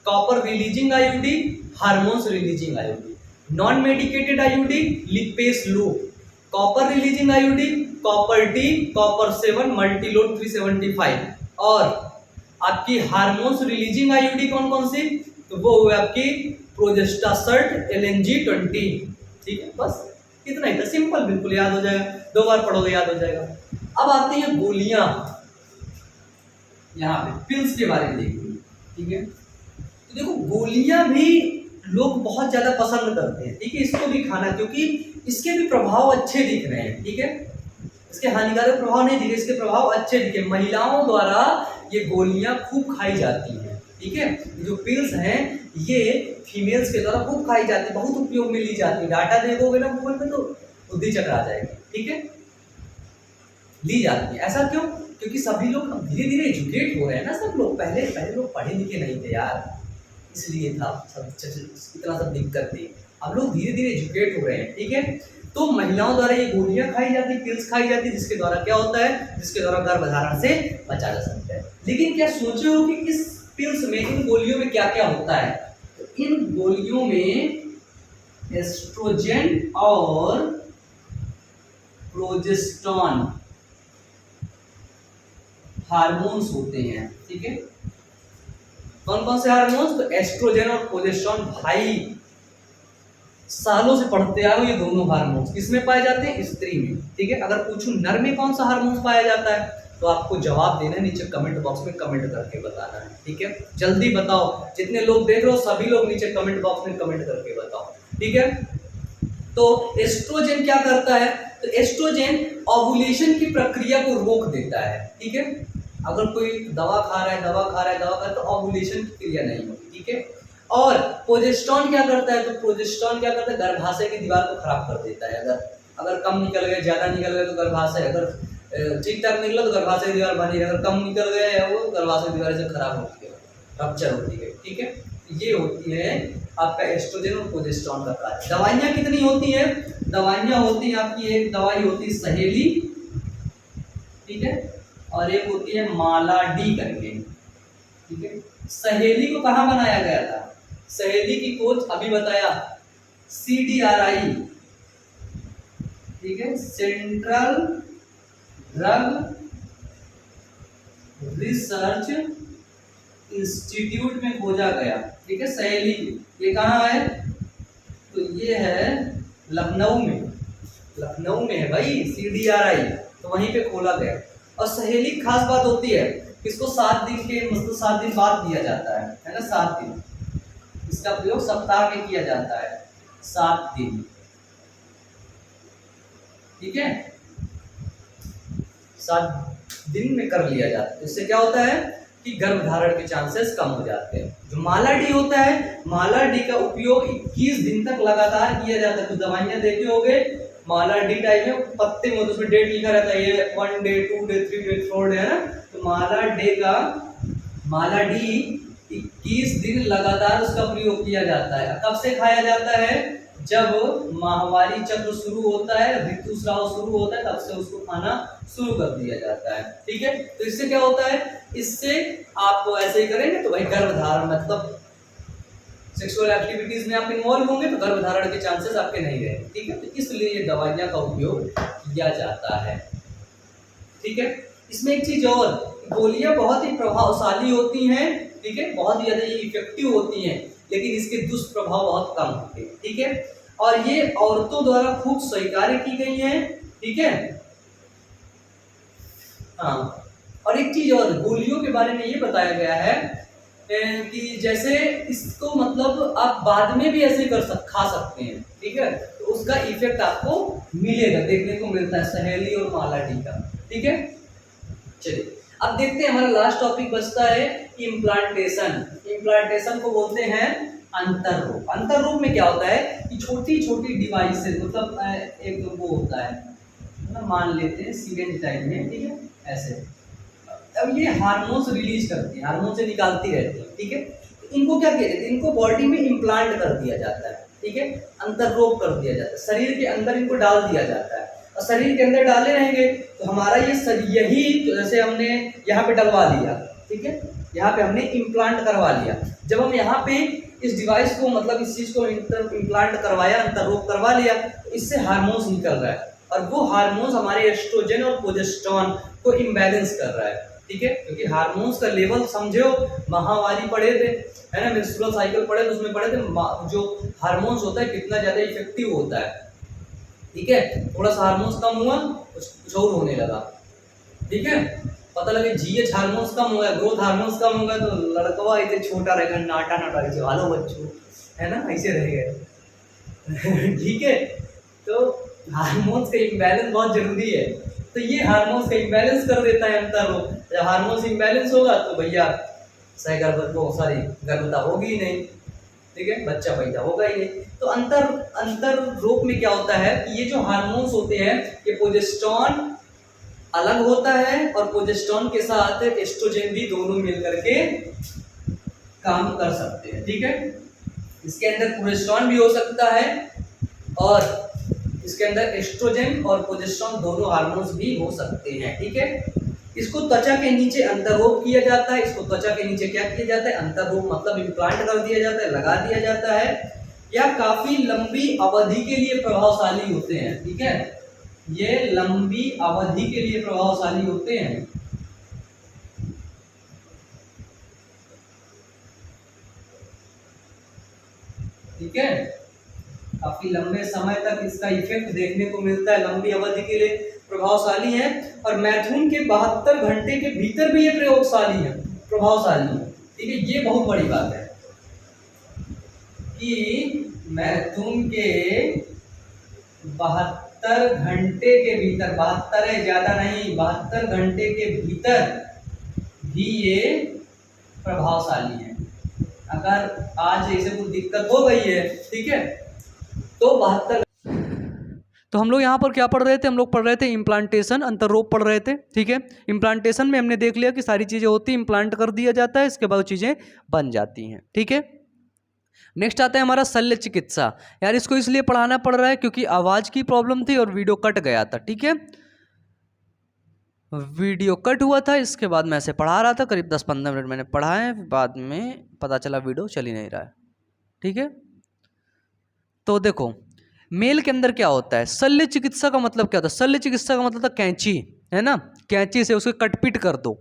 copper releasing IUD, hormones releasing IUD. Non medicated IUD lipase loop, copper releasing IUD copper T, copper 7, multi load 375। और आपकी हार्मोन्स रिलीजिंग आईयूडी कौन कौन सी? तो वो हुए आपकी प्रोजेस्टासाइड, LNG20। ठीक है, बस इतना ही था, सिंपल, बिल्कुल याद हो जाएगा, 2 बार पढ़ोगे याद हो जाएगा। अब आती हैं गोलियां, यहाँ पे पिल्स के बारे में देखेंगे। ठीक है, तो देखो गोलियां भी लोग बहुत ज्यादा पसंद करते हैं। ठीक है, इसको भी खाना, क्योंकि इसके भी प्रभाव अच्छे दिख रहे हैं। ठीक है, इसके हानिकारक प्रभाव नहीं दिखे, इसके प्रभाव अच्छे दिखे। महिलाओं द्वारा ये गोलियां खूब खाई जाती हैं। ठीक है, जो पिल्स हैं ये फीमेल्स के द्वारा खूब खाई जाती है, बहुत उपयोग में ली जाती है। डाटा देखोगे ना गूगल पे तो बुद्धि चकरा जाएगी। ठीक है, ली जाती है। ऐसा क्यों? क्योंकि सभी लोग धीरे धीरे एजुकेट हो रहे हैं ना, सब लोग। पहले लोग पढ़े लिखे नहीं थे यार, इसलिए था सब इतना सब दिक्कत थी। अब लोग धीरे धीरे एजुकेट हो रहे हैं। ठीक है, तो महिलाओं द्वारा ये गोलियां खाई जाती, पिल्स खाई जाती, जिसके द्वारा क्या होता है? जिसके द्वारा गर्भधारण से बचा जा सकता है। लेकिन क्या सोचे हो कि इस पिल्स में, इन गोलियों में क्या क्या होता है? तो इन गोलियों में एस्ट्रोजन और प्रोजेस्टेरॉन हार्मोन्स होते हैं, ठीक है। कौन कौन से हार्मोन्स? तो एस्ट्रोजन और प्रोजेस्टेरॉन भाई सालों से पढ़ते आओ, ये दोनों हार्मोन्स किसमें पाए जाते हैं? स्त्री में, ठीक है। अगर पूछूं नर में कौन सा हार्मोन्स पाया जाता है तो आपको जवाब देना है, नीचे कमेंट बॉक्स में कमेंट करके बताना है, ठीक है। जल्दी बताओ, जितने लोग देख रहे हो सभी लोग नीचे कमेंट बॉक्स में कमेंट करके बताओ, ठीक है। तो एस्ट्रोजन क्या करता है? तो एस्ट्रोजन ओव्यूलेशन की प्रक्रिया को रोक देता है, ठीक है। अगर कोई दवा खा रहा है तो ओव्यूलेशन की क्रिया नहीं होगी, ठीक है। और प्रोजेस्टेरॉन क्या करता है? तो प्रोजेस्टेरॉन क्या करता है? गर्भाशय की दीवार को खराब कर देता है। अगर कम निकल गया, ज्यादा निकल गया तो गर्भाशय, अगर ठीक ठाक निकला तो गर्भाशय की दीवार बनी, अगर कम निकल गया है वो गर्भाशय की दीवार से खराब होती है, रप्चर होती है, ठीक है। ये होती है आपका एस्ट्रोजन और प्रोजेस्टेरॉन का कार्य। दवाइयाँ कितनी होती हैं? दवाइयाँ होती हैं आपकी, एक दवाई होती है सहेली, ठीक है, और एक होती है माला डी करके, ठीक है। सहेली को कहाँ बनाया गया था? सहेली की खोज अभी बताया CDRI, ठीक है, सेंट्रल ड्रग रिसर्च इंस्टीट्यूट में खोजा गया, ठीक है। सहेली ये कहाँ है? तो ये है लखनऊ में है भाई CDRI, तो वहीं पे खोला गया। और सहेली खास बात होती है, इसको 7 दिन के मतलब 7 दिन बाद दिया जाता है ना, 7 दिन। इसका प्रयोग सप्ताह में किया जाता है, 7 दिन, ठीक है। 7 दिन में कर लिया जाता है। इससे क्या होता है कि गर्भधारण के चांसेस कम हो जाते हैं। जो माला डी होता है, माला डी का उपयोग 21 दिन तक लगातार किया जाता है। तो दवाइयाँ देखे होंगे माला डी टाइप में पत्ते में, तो उसमें डेट लिखा रहता है, ये 1 डे 2 डे 3 डे 4 डे है ना। तो माला डी 21 दिन लगातार उसका प्रयोग किया जाता है। कब से खाया जाता है? जब माहवारी चक्र शुरू होता है, ऋतुस्राव शुरू होता है, तब से उसको खाना शुरू कर दिया जाता है, ठीक है। तो इससे क्या होता है? इससे आप ऐसे ही करेंगे तो भाई गर्भधारण मतलब सेक्सुअल एक्टिविटीज में आप इन्वॉल्व होंगे तो गर्भधारण के चांसेस आपके नहीं रहेंगे, ठीक है। तो इसलिए ये दवाइयाँ का उपयोग किया जाता है, ठीक है। इसमें एक चीज और, गोलियां बहुत ही प्रभावशाली होती हैं, ठीक है, बहुत ही ज्यादा इफेक्टिव होती हैं, लेकिन इसके दुष्प्रभाव बहुत कम होते हैं, ठीक है। और ये औरतों द्वारा खूब स्वीकार की गई हैं, ठीक है। हाँ, और एक चीज और, गोलियों के बारे में ये बताया गया है कि जैसे इसको मतलब आप बाद में भी ऐसे खा सकते हैं, ठीक है। तो उसका इफेक्ट आपको मिलेगा, देखने को मिलता है सहेली और माला डी का, ठीक है। चलिए अब देखते हैं, हमारा लास्ट टॉपिक बचता है इम्प्लांटेशन। इम्प्लांटेशन को बोलते हैं अंतररोग। अंतररोग में क्या होता है कि छोटी छोटी डिवाइसेस, मतलब एक वो होता है ना, मान लेते हैं सिरिंज टाइप में, ठीक है, ऐसे। अब ये हार्मोन्स रिलीज करती है, हार्मोन से निकालती रहती है, ठीक है। इनको क्या कहते हैं? इनको बॉडी में इम्प्लांट कर दिया जाता है, ठीक है, अंतररोग कर दिया जाता है, शरीर के अंदर इनको डाल दिया जाता है। और शरीर के अंदर डाले रहेंगे तो हमारा ये यही, तो जैसे हमने यहाँ पे डलवा लिया, ठीक है, यहाँ पे हमने इम्प्लांट करवा लिया। जब हम यहाँ पे इस डिवाइस को मतलब इस चीज को इम्प्लांट करवाया, अंतररोग करवा लिया, तो इससे हार्मोन्स निकल रहा है, और वो हार्मोन्स हमारे एस्ट्रोजन और प्रोजेस्टेरॉन को इम्बैलेंस कर रहा है, ठीक है। क्योंकि हार्मोन्स का लेवल समझो, माहवारी पढ़े थे है ना, मेंस्ट्रुअल साइकिल पढ़े तो उसमें पढ़े थे जो हार्मोन्स होता है कितना ज्यादा इफेक्टिव होता है, ठीक है। थोड़ा सा हार्मोन्स कम हुआ कुछ और होने लगा, ठीक है। पता लगे GH हार्मोन्स कम हो गया, ग्रोथ हार्मोन्स कम हो गया, तो लड़कवा इतने छोटा रहेगा, नाटा जो हालो बच्चों है ना, ऐसे रह गए ठीक है। तो हार्मोन्स का इम्बैलेंस बहुत जरूरी है। तो ये हार्मोन्स का इम्बैलेंस कर देता है अंतररोग। जब हार्मोन्स इम्बैलेंस होगा तो भैया गर्भता होगी ही नहीं, ठीक है, बच्चा पैदा होगा ही नहीं। तो अंतर रोग में क्या होता है कि ये जो हार्मोन्स होते हैं, ये प्रोजेस्टेरॉन अलग होता है और प्रोजेस्टेरॉन के साथ एस्ट्रोजन भी दोनों मिलकर के काम कर सकते हैं, ठीक है। इसके अंदर प्रोजेस्टेरॉन भी हो सकता है और इसके अंदर एस्ट्रोजन और प्रोजेस्टेरॉन दोनों हार्मोन्स भी हो सकते हैं, ठीक है। इसको त्वचा के नीचे अंतररोग किया जाता है। इसको त्वचा के नीचे क्या किया जाता है? अंतररोग मतलब इम्प्लांट कर दिया जाता है, लगा दिया जाता है। या काफी लंबी अवधि के लिए प्रभावशाली होते हैं। ठीक है, ये लंबी अवधि के लिए प्रभावशाली होते हैं। ठीक है, काफी लंबे समय तक इसका इफेक्ट देखने को मिलता है, लंबी अवधि के लिए प्रभावशाली है। और मैथुन के 72 घंटे के भीतर भी ये प्रभावशाली है। ठीक है, ये बहुत बड़ी बात है कि मैथुन के 72 घंटे के भीतर, 72 है ज्यादा नहीं, 72 घंटे के भीतर भी ये प्रभावशाली है। अगर आज ऐसे कोई दिक्कत हो गई है, ठीक है, तो 72। तो हम लोग यहाँ पर क्या पढ़ रहे थे? हम लोग पढ़ रहे थे इम्प्लांटेशन, अंतर्रोप पढ़ रहे थे। ठीक है, इम्प्लांटेशन में हमने देख लिया कि सारी चीज़ें होती, इम्प्लांट कर दिया जाता है, इसके बाद चीज़ें बन जाती हैं। ठीक है, नेक्स्ट आता है हमारा शल्य चिकित्सा। यार इसको इसलिए पढ़ाना पड़ रहा है क्योंकि आवाज़ की प्रॉब्लम थी और वीडियो कट गया था। ठीक है, वीडियो कट हुआ था, इसके बाद मैं ऐसे पढ़ा रहा था, करीब 10-15 मिनट मैंने पढ़ा है, बाद में पता चला वीडियो चल ही नहीं रहा है। ठीक है, तो देखो मेल के अंदर क्या होता है, शल्य चिकित्सा का मतलब क्या होता है? शल्य चिकित्सा का मतलब था कैंची, है ना, कैंची से उसको कटपीट कर दो।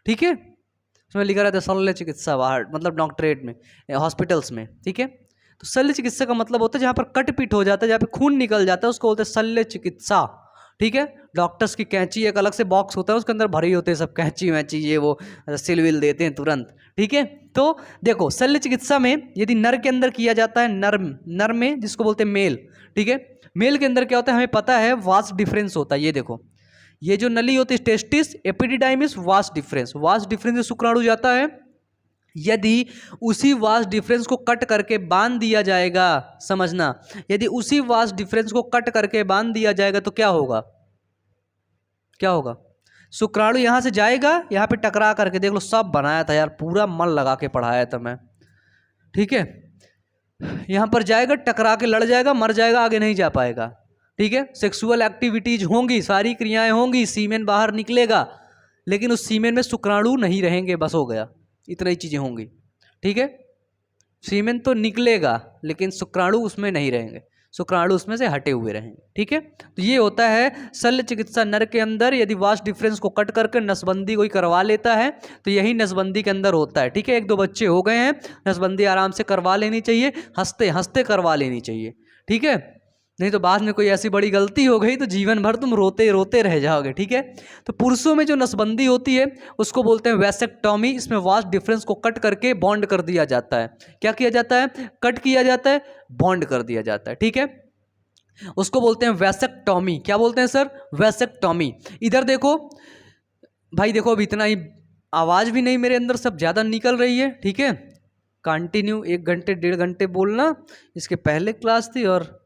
ठीक है, उसमें लिखा रहता है शल्य चिकित्सा बाहर, मतलब डॉक्टरेट में, हॉस्पिटल्स में। ठीक है, तो शल्य चिकित्सा का मतलब होता है जहाँ पर कटपीट हो जाता है, जहाँ पे खून निकल जाता है, उसको बोलते हैं शल्य चिकित्सा। ठीक है, डॉक्टर्स की कैंची एक अलग से बॉक्स होता है, उसके अंदर भरी होते हैं सब कैंची वैंची, ये वो सिल विल देते हैं तुरंत। ठीक है, तो देखो शल्य चिकित्सा में यदि नर के अंदर किया जाता है, नर में, जिसको बोलते हैं मेल। ठीक है, मेल के अंदर क्या होता है हमें पता है, वास्ट डिफरेंस होता है। ये देखो, ये जो नली होती है टेस्टिस, एपिडिडाइमिस, वास्ट डिफरेंस से शुक्राणु जाता है। यदि उसी वास्ट डिफरेंस को कट करके बांध दिया जाएगा, समझना, यदि उसी वास्ट डिफरेंस को कट करके बांध दिया जाएगा तो क्या होगा? क्या होगा? शुक्राणु यहां से जाएगा, यहां पे टकरा करके, देख लो सब बनाया था यार, पूरा मन लगा के पढ़ाया था मैं। ठीक है, यहां पर जाएगा, टकरा के लड़ जाएगा, मर जाएगा, आगे नहीं जा पाएगा। ठीक है, सेक्सुअल एक्टिविटीज होंगी, सारी क्रियाएं होंगी, सीमेन बाहर निकलेगा, लेकिन उस सीमेन में शुक्राणु नहीं रहेंगे, बस हो गया, इतना ही चीज़ें होंगी। ठीक है, सीमेन तो निकलेगा लेकिन शुक्राणु उसमें नहीं रहेंगे, शुक्राणु उसमें से हटे हुए रहेंगे। ठीक है, तो ये होता है शल्य चिकित्सा। नर के अंदर यदि वास्ट डिफरेंस को कट करके नसबंदी कोई करवा लेता है तो यही नसबंदी के अंदर होता है। ठीक है, 1-2 बच्चे हो गए हैं, नसबंदी आराम से करवा लेनी चाहिए, हंसते हंसते करवा लेनी चाहिए। ठीक है, नहीं तो बाद में कोई ऐसी बड़ी गलती हो गई तो जीवन भर तुम रोते रोते रह जाओगे। ठीक है, तो पुरुषों में जो नसबंदी होती है उसको बोलते हैं वैसेक्टॉमी। इसमें वास्ट डिफरेंस को कट करके बॉन्ड कर दिया जाता है। क्या किया जाता है? कट किया जाता है, बॉन्ड कर दिया जाता है। ठीक है, उसको बोलते हैं वैसेक्टॉमी। क्या बोलते हैं सर? वैसेक्टॉमी। इधर देखो भाई, देखो अब इतना ही आवाज़ भी नहीं मेरे अंदर, सब ज़्यादा निकल रही है। ठीक है, कंटिन्यू 1 घंटे 1.5 घंटे बोलना, इसके पहले क्लास थी। और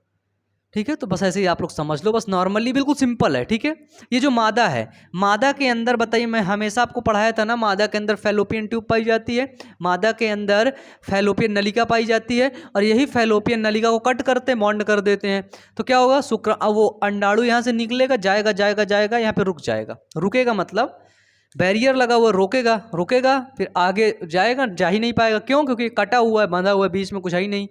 ठीक है, तो बस ऐसे ही आप लोग समझ लो, बस नॉर्मली बिल्कुल सिंपल है। ठीक है, ये जो मादा है, मादा के अंदर बताइए, मैं हमेशा आपको पढ़ाया था ना, मादा के अंदर फैलोपियन ट्यूब पाई जाती है, मादा के अंदर फैलोपियन नलिका पाई जाती है, और यही फैलोपियन नलिका को कट करते हैं, बॉन्ड कर देते हैं, तो क्या होगा? वो अंडाणु यहाँ से निकलेगा, जाएगा जाएगा जाएगा, यहाँ पे रुक जाएगा। रुकेगा मतलब बैरियर लगा हुआ, रोकेगा, रुकेगा, फिर आगे जाएगा, जा ही नहीं पाएगा। क्यों? क्योंकि कटा हुआ है, बंधा हुआ है, बीच में कुछ है ही नहीं।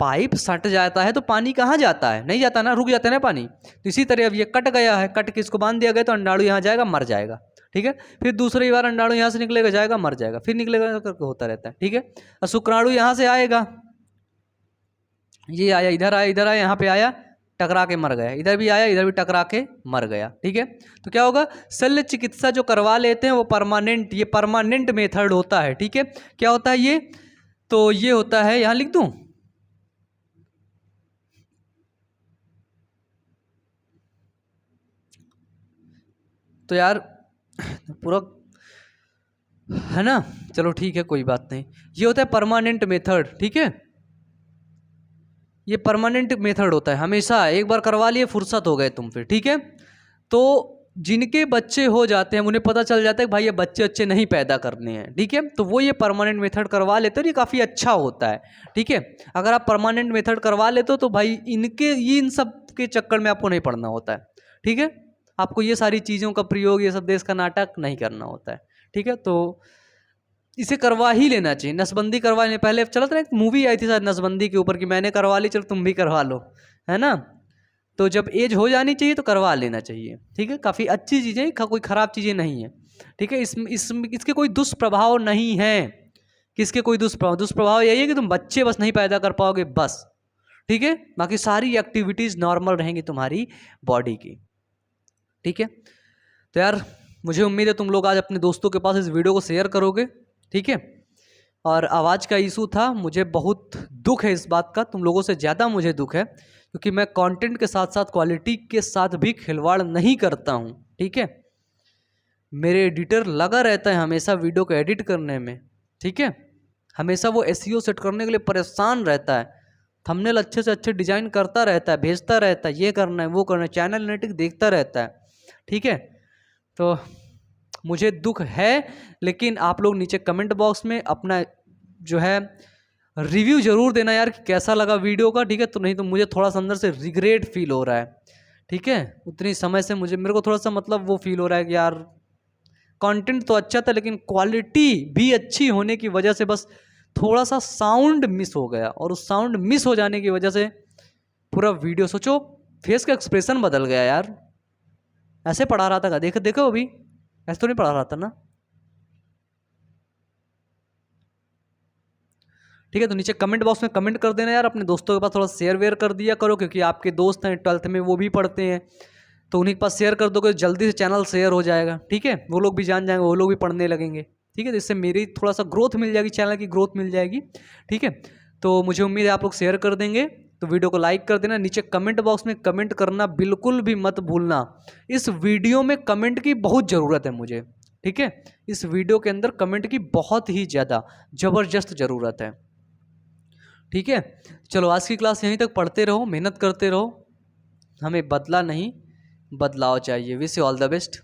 पाइप सट जाता है तो पानी कहाँ जाता है? नहीं जाता ना, रुक जाता है ना पानी। तो इसी तरह अब ये कट गया है, कट के इसको बांध दिया गया तो अंडाणु यहाँ जाएगा, मर जाएगा। ठीक है, फिर दूसरी बार अंडाणु यहाँ से निकलेगा, जाएगा, मर जाएगा, फिर निकलेगा, करके होता रहता है। ठीक है, और शुक्राणु यहाँ से आएगा, ये आया, इधर आया, इधर आया, यहाँ पे आया, टकरा के मर गया, इधर भी आया, इधर भी टकरा के मर गया। ठीक है, तो क्या होगा? शल्य चिकित्सा जो करवा लेते हैं वो परमानेंट, ये परमानेंट मेथड होता है। ठीक है, क्या होता है ये? तो ये होता है, यहाँ लिख दूँ, तो यार पूरा है ना, चलो ठीक है, कोई बात नहीं। ये होता है परमानेंट मेथड। ठीक है, ये परमानेंट मेथड होता है, हमेशा एक बार करवा लिए, फुर्सत हो गए तुम फिर। ठीक है, तो जिनके बच्चे हो जाते हैं उन्हें पता चल जाता है कि भाई ये बच्चे अच्छे नहीं पैदा करने हैं। ठीक है, तो वो ये परमानेंट मेथड करवा लेते हैं, ये काफ़ी अच्छा होता है। ठीक है, अगर आप परमानेंट मेथड करवा लेते हो तो भाई इन सब के चक्कर में आपको नहीं पड़ना होता है। ठीक है, आपको ये सारी चीज़ों का प्रयोग, ये सब देश का नाटक नहीं करना होता है। ठीक है, तो इसे करवा ही लेना चाहिए, नसबंदी करवा लेना। पहले चला था एक मूवी आई थी शायद नसबंदी के ऊपर कि मैंने करवा ली, चलो तुम भी करवा लो, है ना। तो जब एज हो जानी चाहिए तो करवा लेना चाहिए, ठीक है। काफ़ी अच्छी चीज़ें, कोई ख़राब चीज़ें नहीं है, ठीक है। इसके कोई दुष्प्रभाव नहीं है। किसके कोई दुष्प्रभाव यही है कि तुम बच्चे बस नहीं पैदा कर पाओगे बस, ठीक है। बाकी सारी एक्टिविटीज़ नॉर्मल रहेंगी तुम्हारी बॉडी की, ठीक है। तो यार मुझे उम्मीद है तुम लोग आज अपने दोस्तों के पास इस वीडियो को शेयर करोगे, ठीक है। और आवाज़ का इशू था, मुझे बहुत दुख है इस बात का, तुम लोगों से ज़्यादा मुझे दुख है, क्योंकि मैं कंटेंट के साथ साथ क्वालिटी के साथ भी खिलवाड़ नहीं करता हूँ, ठीक है। मेरे एडिटर लगा रहता है हमेशा वीडियो को एडिट करने में, ठीक है। हमेशा वो एसईओ सेट करने के लिए परेशान रहता है, थंबनेल अच्छे से अच्छे डिजाइन करता रहता है, भेजता रहता है, ये करना है वो करना है, चैनल एनालिटिक्स देखता रहता है, ठीक है। तो मुझे दुख है, लेकिन आप लोग नीचे कमेंट बॉक्स में अपना जो है रिव्यू ज़रूर देना यार कि कैसा लगा वीडियो का, ठीक है। तो नहीं तो मुझे थोड़ा सा अंदर से रिग्रेट फील हो रहा है, ठीक है। उतनी समय से मेरे को थोड़ा सा मतलब वो फील हो रहा है कि यार कंटेंट तो अच्छा था, लेकिन क्वालिटी भी अच्छी होने की वजह से बस थोड़ा सा साउंड मिस हो गया, और उस साउंड मिस हो जाने की वजह से पूरा वीडियो, सोचो फेस का एक्सप्रेशन बदल गया यार। ऐसे पढ़ा रहा था, देखो देखो अभी ऐसे तो नहीं पढ़ा रहा था ना, ठीक है। तो नीचे कमेंट बॉक्स में कमेंट कर देना यार, अपने दोस्तों के पास थोड़ा शेयर वेयर कर दिया करो, क्योंकि आपके दोस्त हैं 12th में, वो भी पढ़ते हैं, तो उन्हीं के पास शेयर कर दोगे जल्दी से चैनल शेयर हो जाएगा, ठीक है। वो लोग भी जान जाएंगे, वो लोग भी पढ़ने लगेंगे, ठीक है। तो इससे मेरी थोड़ा सा ग्रोथ मिल जाएगी, चैनल की ग्रोथ मिल जाएगी, ठीक है। तो मुझे उम्मीद है आप लोग शेयर कर देंगे, तो वीडियो को लाइक कर देना। नीचे कमेंट बॉक्स में कमेंट करना बिल्कुल भी मत भूलना, इस वीडियो में कमेंट की बहुत ज़रूरत है मुझे, ठीक है। इस वीडियो के अंदर कमेंट की बहुत ही ज़्यादा ज़बरदस्त ज़रूरत है, ठीक है। चलो आज की क्लास यहीं तक, पढ़ते रहो, मेहनत करते रहो, हमें बदला नहीं बदलाव चाहिए। Wish you all the best,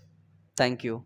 thank you.